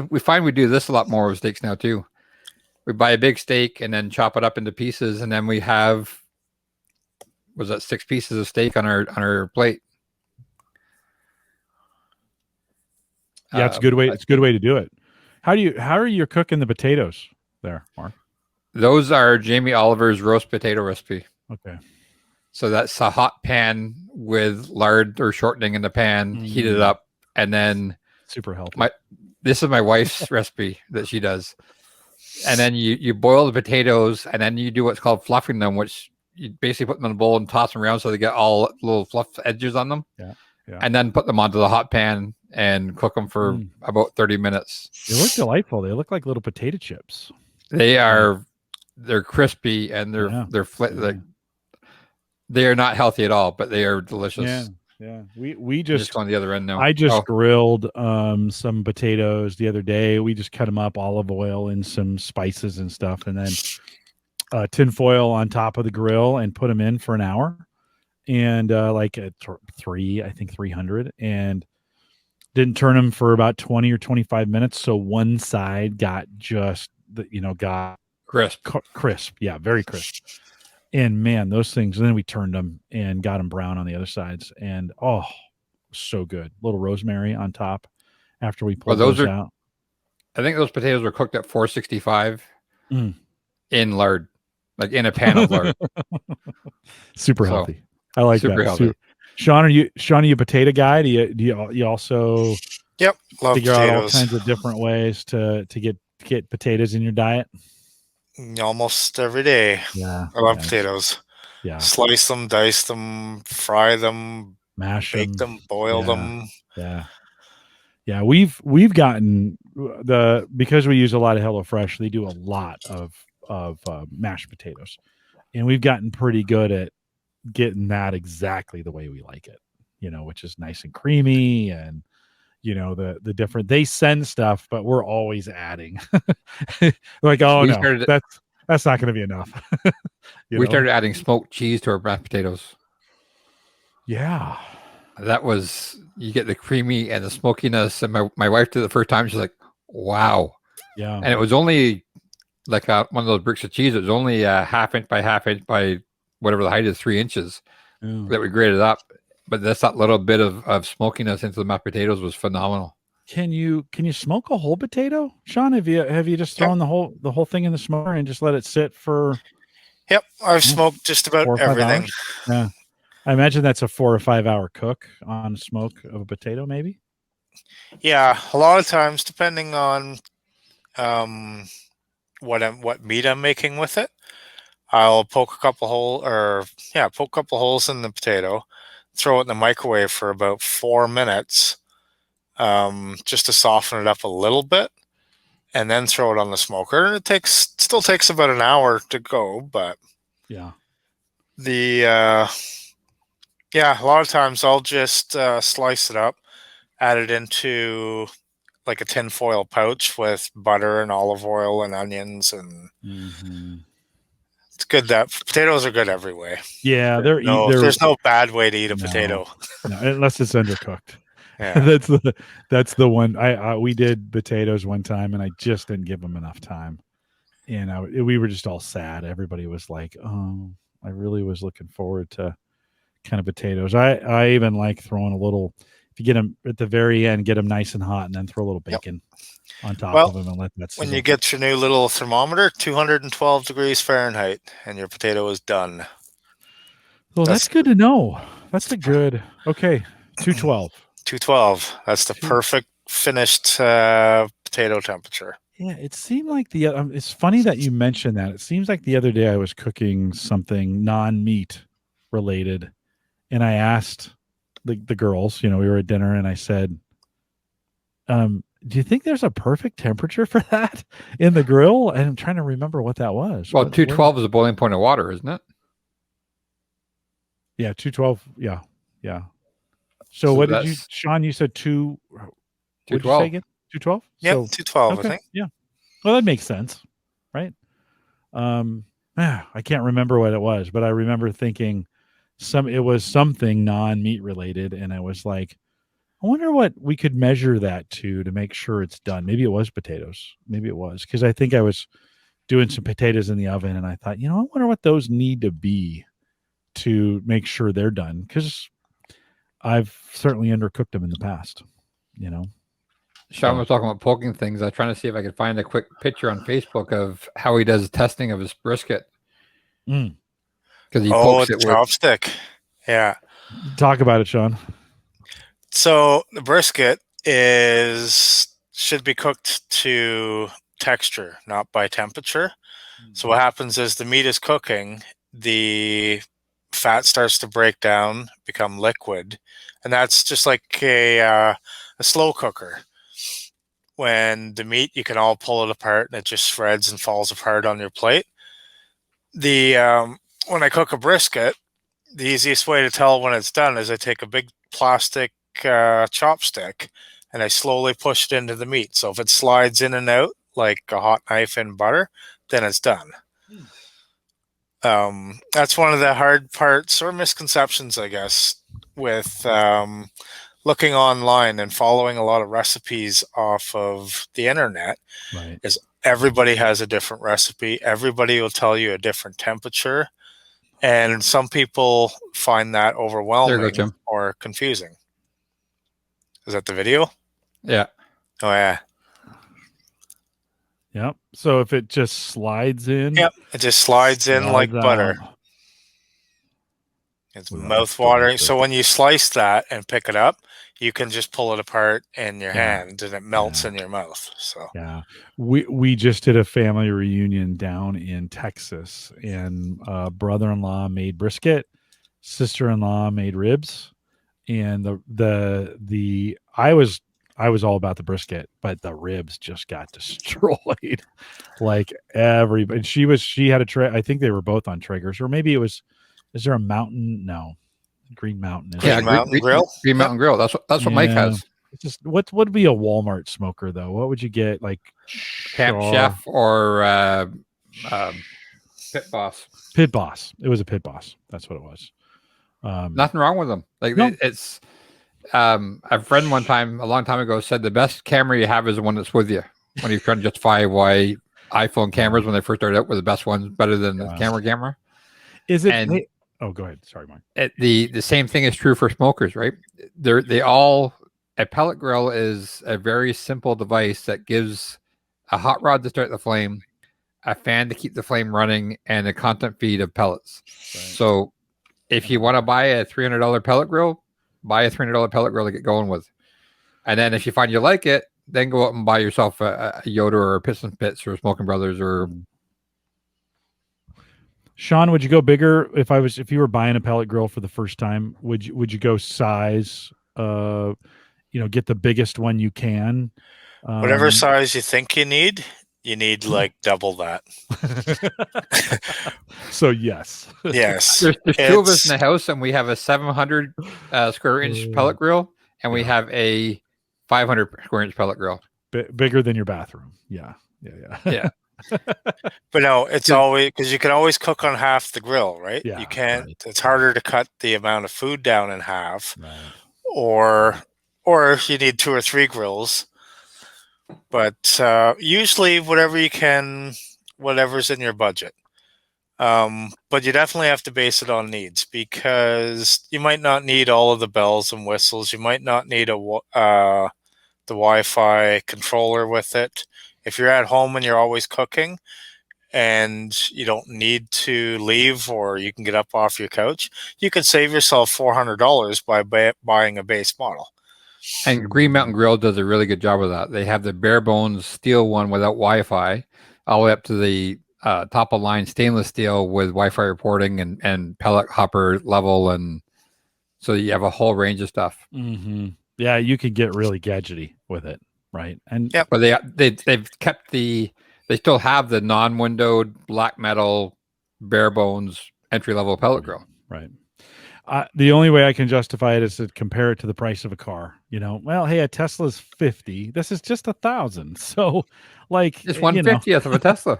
We find we do this a lot more with steaks now too. We buy a big steak and then chop it up into pieces, and then we have 6 pieces of steak on our plate. Yeah, it's a good way. It's a good way to do it. How are you cooking the potatoes there, Mark? Those are Jamie Oliver's roast potato recipe. Okay. So that's a hot pan with lard or shortening in the pan, heat it up, and then super healthy. This is my wife's recipe that she does. And then you boil the potatoes, and then you do what's called fluffing them, which you basically put them in a bowl and toss them around so they get all little fluff edges on them. Yeah. And then put them onto the hot pan and cook them for about 30 minutes. They look delightful. They look like little potato chips. They're crispy and they are not healthy at all, but they are delicious. Yeah. We just on the other end now. I just grilled some potatoes the other day. We just cut them up, olive oil and some spices and stuff, and then tin foil on top of the grill and put them in for an hour. And like at 300, and didn't turn them for about 20 or 25 minutes. So one side got got crisp. Yeah, very crisp. And man, those things. And then we turned them and got them brown on the other sides. And so good. A little rosemary on top after we pulled those out. I think those potatoes were cooked at 465 in lard, like in a pan of lard. Super healthy. I like super that. Healthy. Shawn, are you a potato guy? Do you also love figure potatoes. out all kinds of different ways to get potatoes in your diet? Almost every day. Yeah, I love potatoes. Yeah, slice them, dice them, fry them, mash bake them, boil them. Yeah. We've gotten because we use a lot of HelloFresh. They do a lot of mashed potatoes, and we've gotten pretty good at getting that exactly the way we like it, which is nice and creamy, and the different, they send stuff, but we're always adding like, that's not going to be enough. We started adding smoked cheese to our mashed potatoes. Yeah, that was, you get the creamy and the smokiness, and my wife did it the first time. She's like, wow. Yeah. And it was only like one of those bricks of cheese. It was only a half inch by whatever the height is, 3 inches that we grated up. But that's that little bit of smokiness into the mashed potatoes was phenomenal. Can you smoke a whole potato, Shawn? Have you just thrown the whole thing in the smoker and just let it sit for? Yep, I've smoked just about everything. Hours? Yeah, I imagine that's a 4 or 5 hour cook on smoke of a potato, maybe. Yeah, a lot of times, depending on what meat I'm making with it, I'll poke a couple holes in the potato, throw it in the microwave for about 4 minutes, just to soften it up a little bit, and then throw it on the smoker. And it still takes about an hour to go, but yeah, a lot of times I'll just slice it up, add it into like a tin foil pouch with butter and olive oil and onions, and it's good. That potatoes are good every way. Yeah, there's no bad way to eat a potato, unless it's undercooked. Yeah. that's the one. We did potatoes one time, and I just didn't give them enough time, and we were just all sad. Everybody was like, "Oh, I really was looking forward to kind of potatoes." I even like throwing a little. If you get them at the very end, get them nice and hot, and then throw a little bacon on top of them and let that sizzle. When you get your new little thermometer, 212 degrees Fahrenheit, and your potato is done. Well, that's good to know. That's a good. Okay, 212. 212. That's the perfect finished potato temperature. Yeah, it seemed like it's funny that you mentioned that. It seems like the other day I was cooking something non-meat related, and I asked the girls, we were at dinner, and I said, do you think there's a perfect temperature for that in the grill? And I'm trying to remember what that was. Well, 212 is the boiling point of water, isn't it? Yeah, 212. Yeah. So what did you, Shawn? You said 212. 212. 212. Yeah, 212. Okay. I think. Yeah. Well, that makes sense. I can't remember what it was, but I remember thinking it was something non-meat related, and I was like, I wonder what we could measure that to make sure it's done. Maybe it was potatoes. Maybe it was, because I think I was doing some potatoes in the oven, and I thought, I wonder what those need to be to make sure they're done, because I've certainly undercooked them in the past. Shawn was talking about poking things. I was trying to see if I could find a quick picture on Facebook of how he does testing of his brisket. Because he pokes it with chopstick. Yeah. Talk about it, Shawn. So the brisket should be cooked to texture, not by temperature. So what happens is the meat is cooking, the fat starts to break down, become liquid, and that's just like a slow cooker. When the meat, you can all pull it apart and it just shreds and falls apart on your plate. When I cook a brisket, the easiest way to tell when it's done is I take a big plastic chopstick and I slowly push it into the meat. So if it slides in and out like a hot knife in butter, then it's done. That's one of the hard parts or misconceptions, I guess, with looking online and following a lot of recipes off of the internet. Right. Is everybody has a different recipe. Everybody will tell you a different temperature. And some people find that overwhelming or confusing. Is that the video? Yeah. Oh, yeah. Yep. So if it just slides in. Yep. It just slides in like butter. It's mouth-watering. So when you slice that and pick it up, you can just pull it apart in your hand and it melts in your mouth. So we just did a family reunion down in Texas, and brother-in-law made brisket, sister-in-law made ribs, and I was all about the brisket, but the ribs just got destroyed. Like everybody, she had a tray. I think they were both on Traegers, or maybe it was. Is there a Mountain? No, Green Mountain. Green Mountain Grill. Green Mountain Grill. That's what Mike has. It's just what would be a Walmart smoker though? What would you get? Like Camp Chef or Pit Boss. Pit Boss. It was a Pit Boss. That's what it was. Nothing wrong with them. It's. A friend one time, a long time ago, said the best camera you have is the one that's with you. When you're trying to justify why iPhone cameras, when they first started out, were the best ones, better than the camera. Is it? Oh, go ahead. Sorry, Mike. The same thing is true for smokers, right? A pellet grill is a very simple device that gives a hot rod to start the flame, a fan to keep the flame running, and a constant feed of pellets. Right. So if you want to buy a $300 pellet grill, buy a $300 pellet grill to get going with. And then if you find you like it, then go out and buy yourself a Yoder or a Piston Pits or a Smoking Brothers or... Shawn, would you go bigger if you were buying a pellet grill for the first time? Would you go size? Get the biggest one you can. Whatever size you think you need like double that. So yes. Yes. There's two of us in the house, and we have a 700 square inch pellet grill, and we have a 500 square inch pellet grill. Bigger than your bathroom. Yeah. But no, it's always because you can always cook on half the grill, right? Yeah, you can't. Right. It's harder to cut the amount of food down in half, right. or if you need 2 or 3 grills. But usually, whatever you can, whatever's in your budget. But you definitely have to base it on needs, because you might not need all of the bells and whistles. You might not need the Wi-Fi controller with it. If you're at home and you're always cooking and you don't need to leave, or you can get up off your couch, you can save yourself $400 by buying a base model. And Green Mountain Grill does a really good job of that. They have the bare bones steel one without Wi-Fi, all the way up to the top of line stainless steel with Wi-Fi reporting and pellet hopper level, and so you have a whole range of stuff. Mm-hmm. Yeah, you could get really gadgety with it, right? And but they've kept they still have the non-windowed black metal bare bones entry level pellet grill, right? The only way I can justify it is to compare it to the price of a car. Well, hey, a Tesla's 50. This is just 1,000. So, like, It's 1/50th of a Tesla.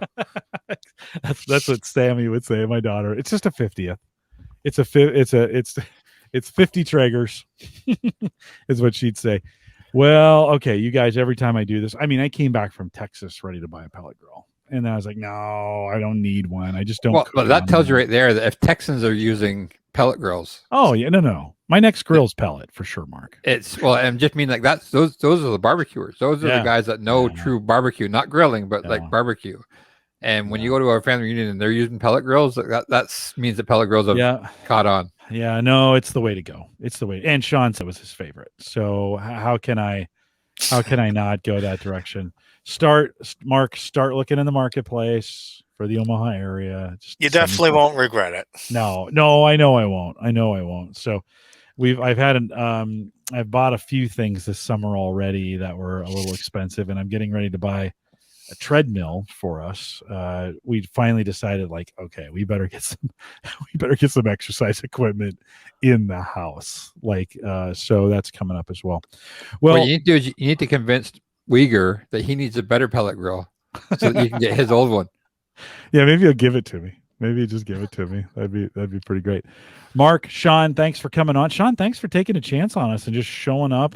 that's what Sammy would say. My daughter, it's just a 50th. It's 50 Traegers, is what she'd say. Well, okay, you guys. Every time I do this, I came back from Texas ready to buy a pellet grill. And then I was like, no, I don't need one. I just don't. Well, but that tells you right there that if Texans are using pellet grills. Oh yeah, no. My next grill's pellet for sure, Mark. And just mean like that's those are the barbecuers. Those are the guys that know true barbecue, not grilling, but like barbecue. And when you go to a family reunion and they're using pellet grills, that means that pellet grills have caught on. Yeah, no, it's the way to go. It's the way. And Shawn said it was his favorite. So how can I not go that direction? Start looking in the marketplace for the Omaha area. You definitely won't regret it. No, I know I won't. So I've bought a few things this summer already that were a little expensive, and I'm getting ready to buy a treadmill for us. We finally decided, like, okay, we better get some exercise equipment in the house. So that's coming up as well. Well, what you need to convince Wieger that he needs a better pellet grill so that you can get his old one. Yeah, maybe he'll give it to me. Maybe just give it to me. That'd be pretty great. Mark, Shawn, thanks for coming on. Shawn, thanks for taking a chance on us and just showing up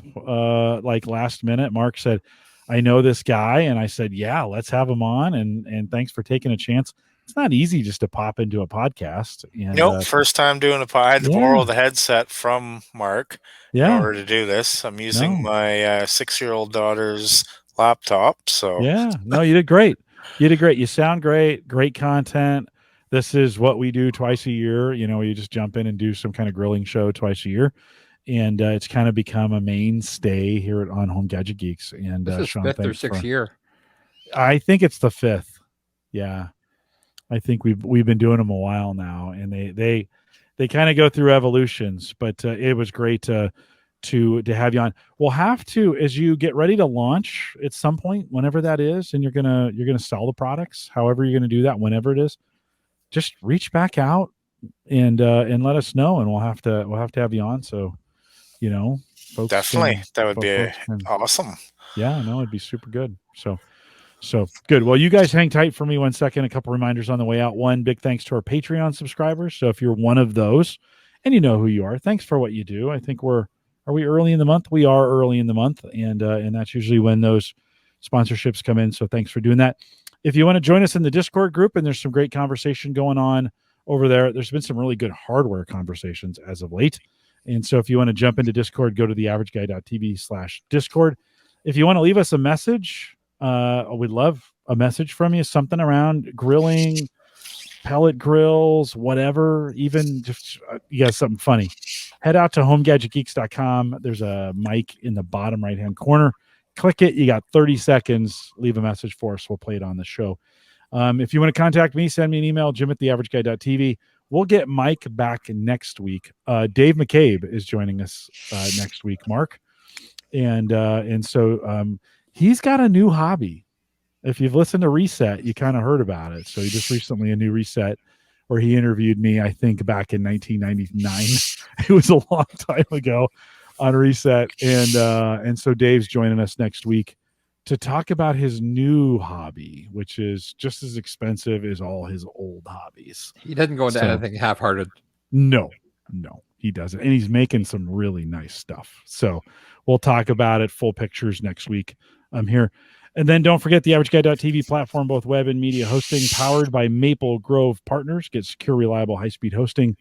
like last minute. Mark said, I know this guy, and I said, yeah, let's have him on. And thanks for taking a chance. It's not easy just to pop into a podcast. And, nope, first time doing a pod. I had to borrow the headset from Mark in order to do this. I'm using my 6-year-old daughter's laptop. So no, you did great. You sound great. Great content. This is what we do twice a year. You just jump in and do some kind of grilling show twice a year. And it's kind of become a mainstay here on Home Gadget Geeks. And this is Shawn, 5th or 6th year. I think it's the 5th. Yeah. I think we've been doing them a while now, and they kind of go through evolutions, but it was great to have you on. We'll have to, as you get ready to launch at some point, whenever that is, and you're gonna sell the products, however you're gonna do that, whenever it is, just reach back out and let us know, and we'll have to have you on. So, folks, definitely that would be awesome. Yeah, no, it'd be super good. So good. Well, you guys hang tight for me 1 second. A couple reminders on the way out. One, big thanks to our Patreon subscribers. So if you're one of those and you know who you are, thanks for what you do. I think are we early in the month? We are early in the month. And that's usually when those sponsorships come in. So thanks for doing that. If you want to join us in the Discord group, and there's some great conversation going on over there. There's been some really good hardware conversations as of late. And so if you want to jump into Discord, go to theaverageguy.tv/Discord. If you want to leave us a message, we'd love a message from you, something around grilling, pellet grills, whatever, even just you got something funny. Head out to homegadgetgeeks.com. There's a mic in the bottom right-hand corner. Click it. You got 30 seconds. Leave a message for us. We'll play it on the show. If you want to contact me, send me an email, jim@theaverageguy.tv. We'll get Mike back next week. Dave McCabe is joining us next week, Mark. And so he's got a new hobby. If you've listened to Reset, you kind of heard about it. So he just recently a new Reset where he interviewed me, I think back in 1999. It was a long time ago on Reset. And so Dave's joining us next week to talk about his new hobby, which is just as expensive as all his old hobbies. He doesn't go into anything half-hearted. No, he doesn't. And he's making some really nice stuff. So we'll talk about it, full pictures next week. I'm here. And then don't forget the AverageGuy.tv platform, both web and media hosting, powered by Maple Grove Partners. Get secure, reliable, high-speed hosting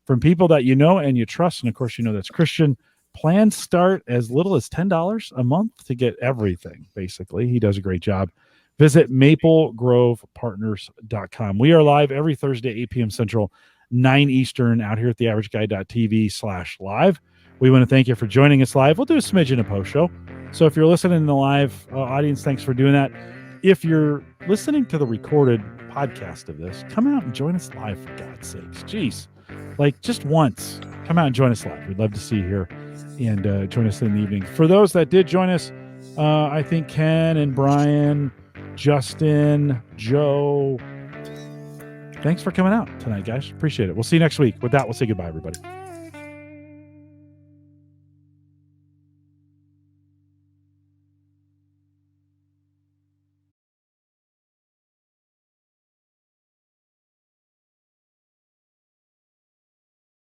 from people that you know and you trust. And, of course, that's Christian. Plans start as little as $10 a month to get everything, basically. He does a great job. Visit maplegrovepartners.com. We are live every Thursday, 8 p.m. Central, 9 Eastern, out here at theaverageguy.tv/live. We want to thank you for joining us live. We'll do a smidge in a post show. So if you're listening in the live audience, thanks for doing that. If you're listening to the recorded podcast of this, come out and join us live, for God's sakes. Jeez, just once, come out and join us live. We'd love to see you here and join us in the evening. For those that did join us, I think Ken and Brian, Justin, Joe, thanks for coming out tonight, guys. Appreciate it. We'll see you next week. With that, we'll say goodbye, everybody.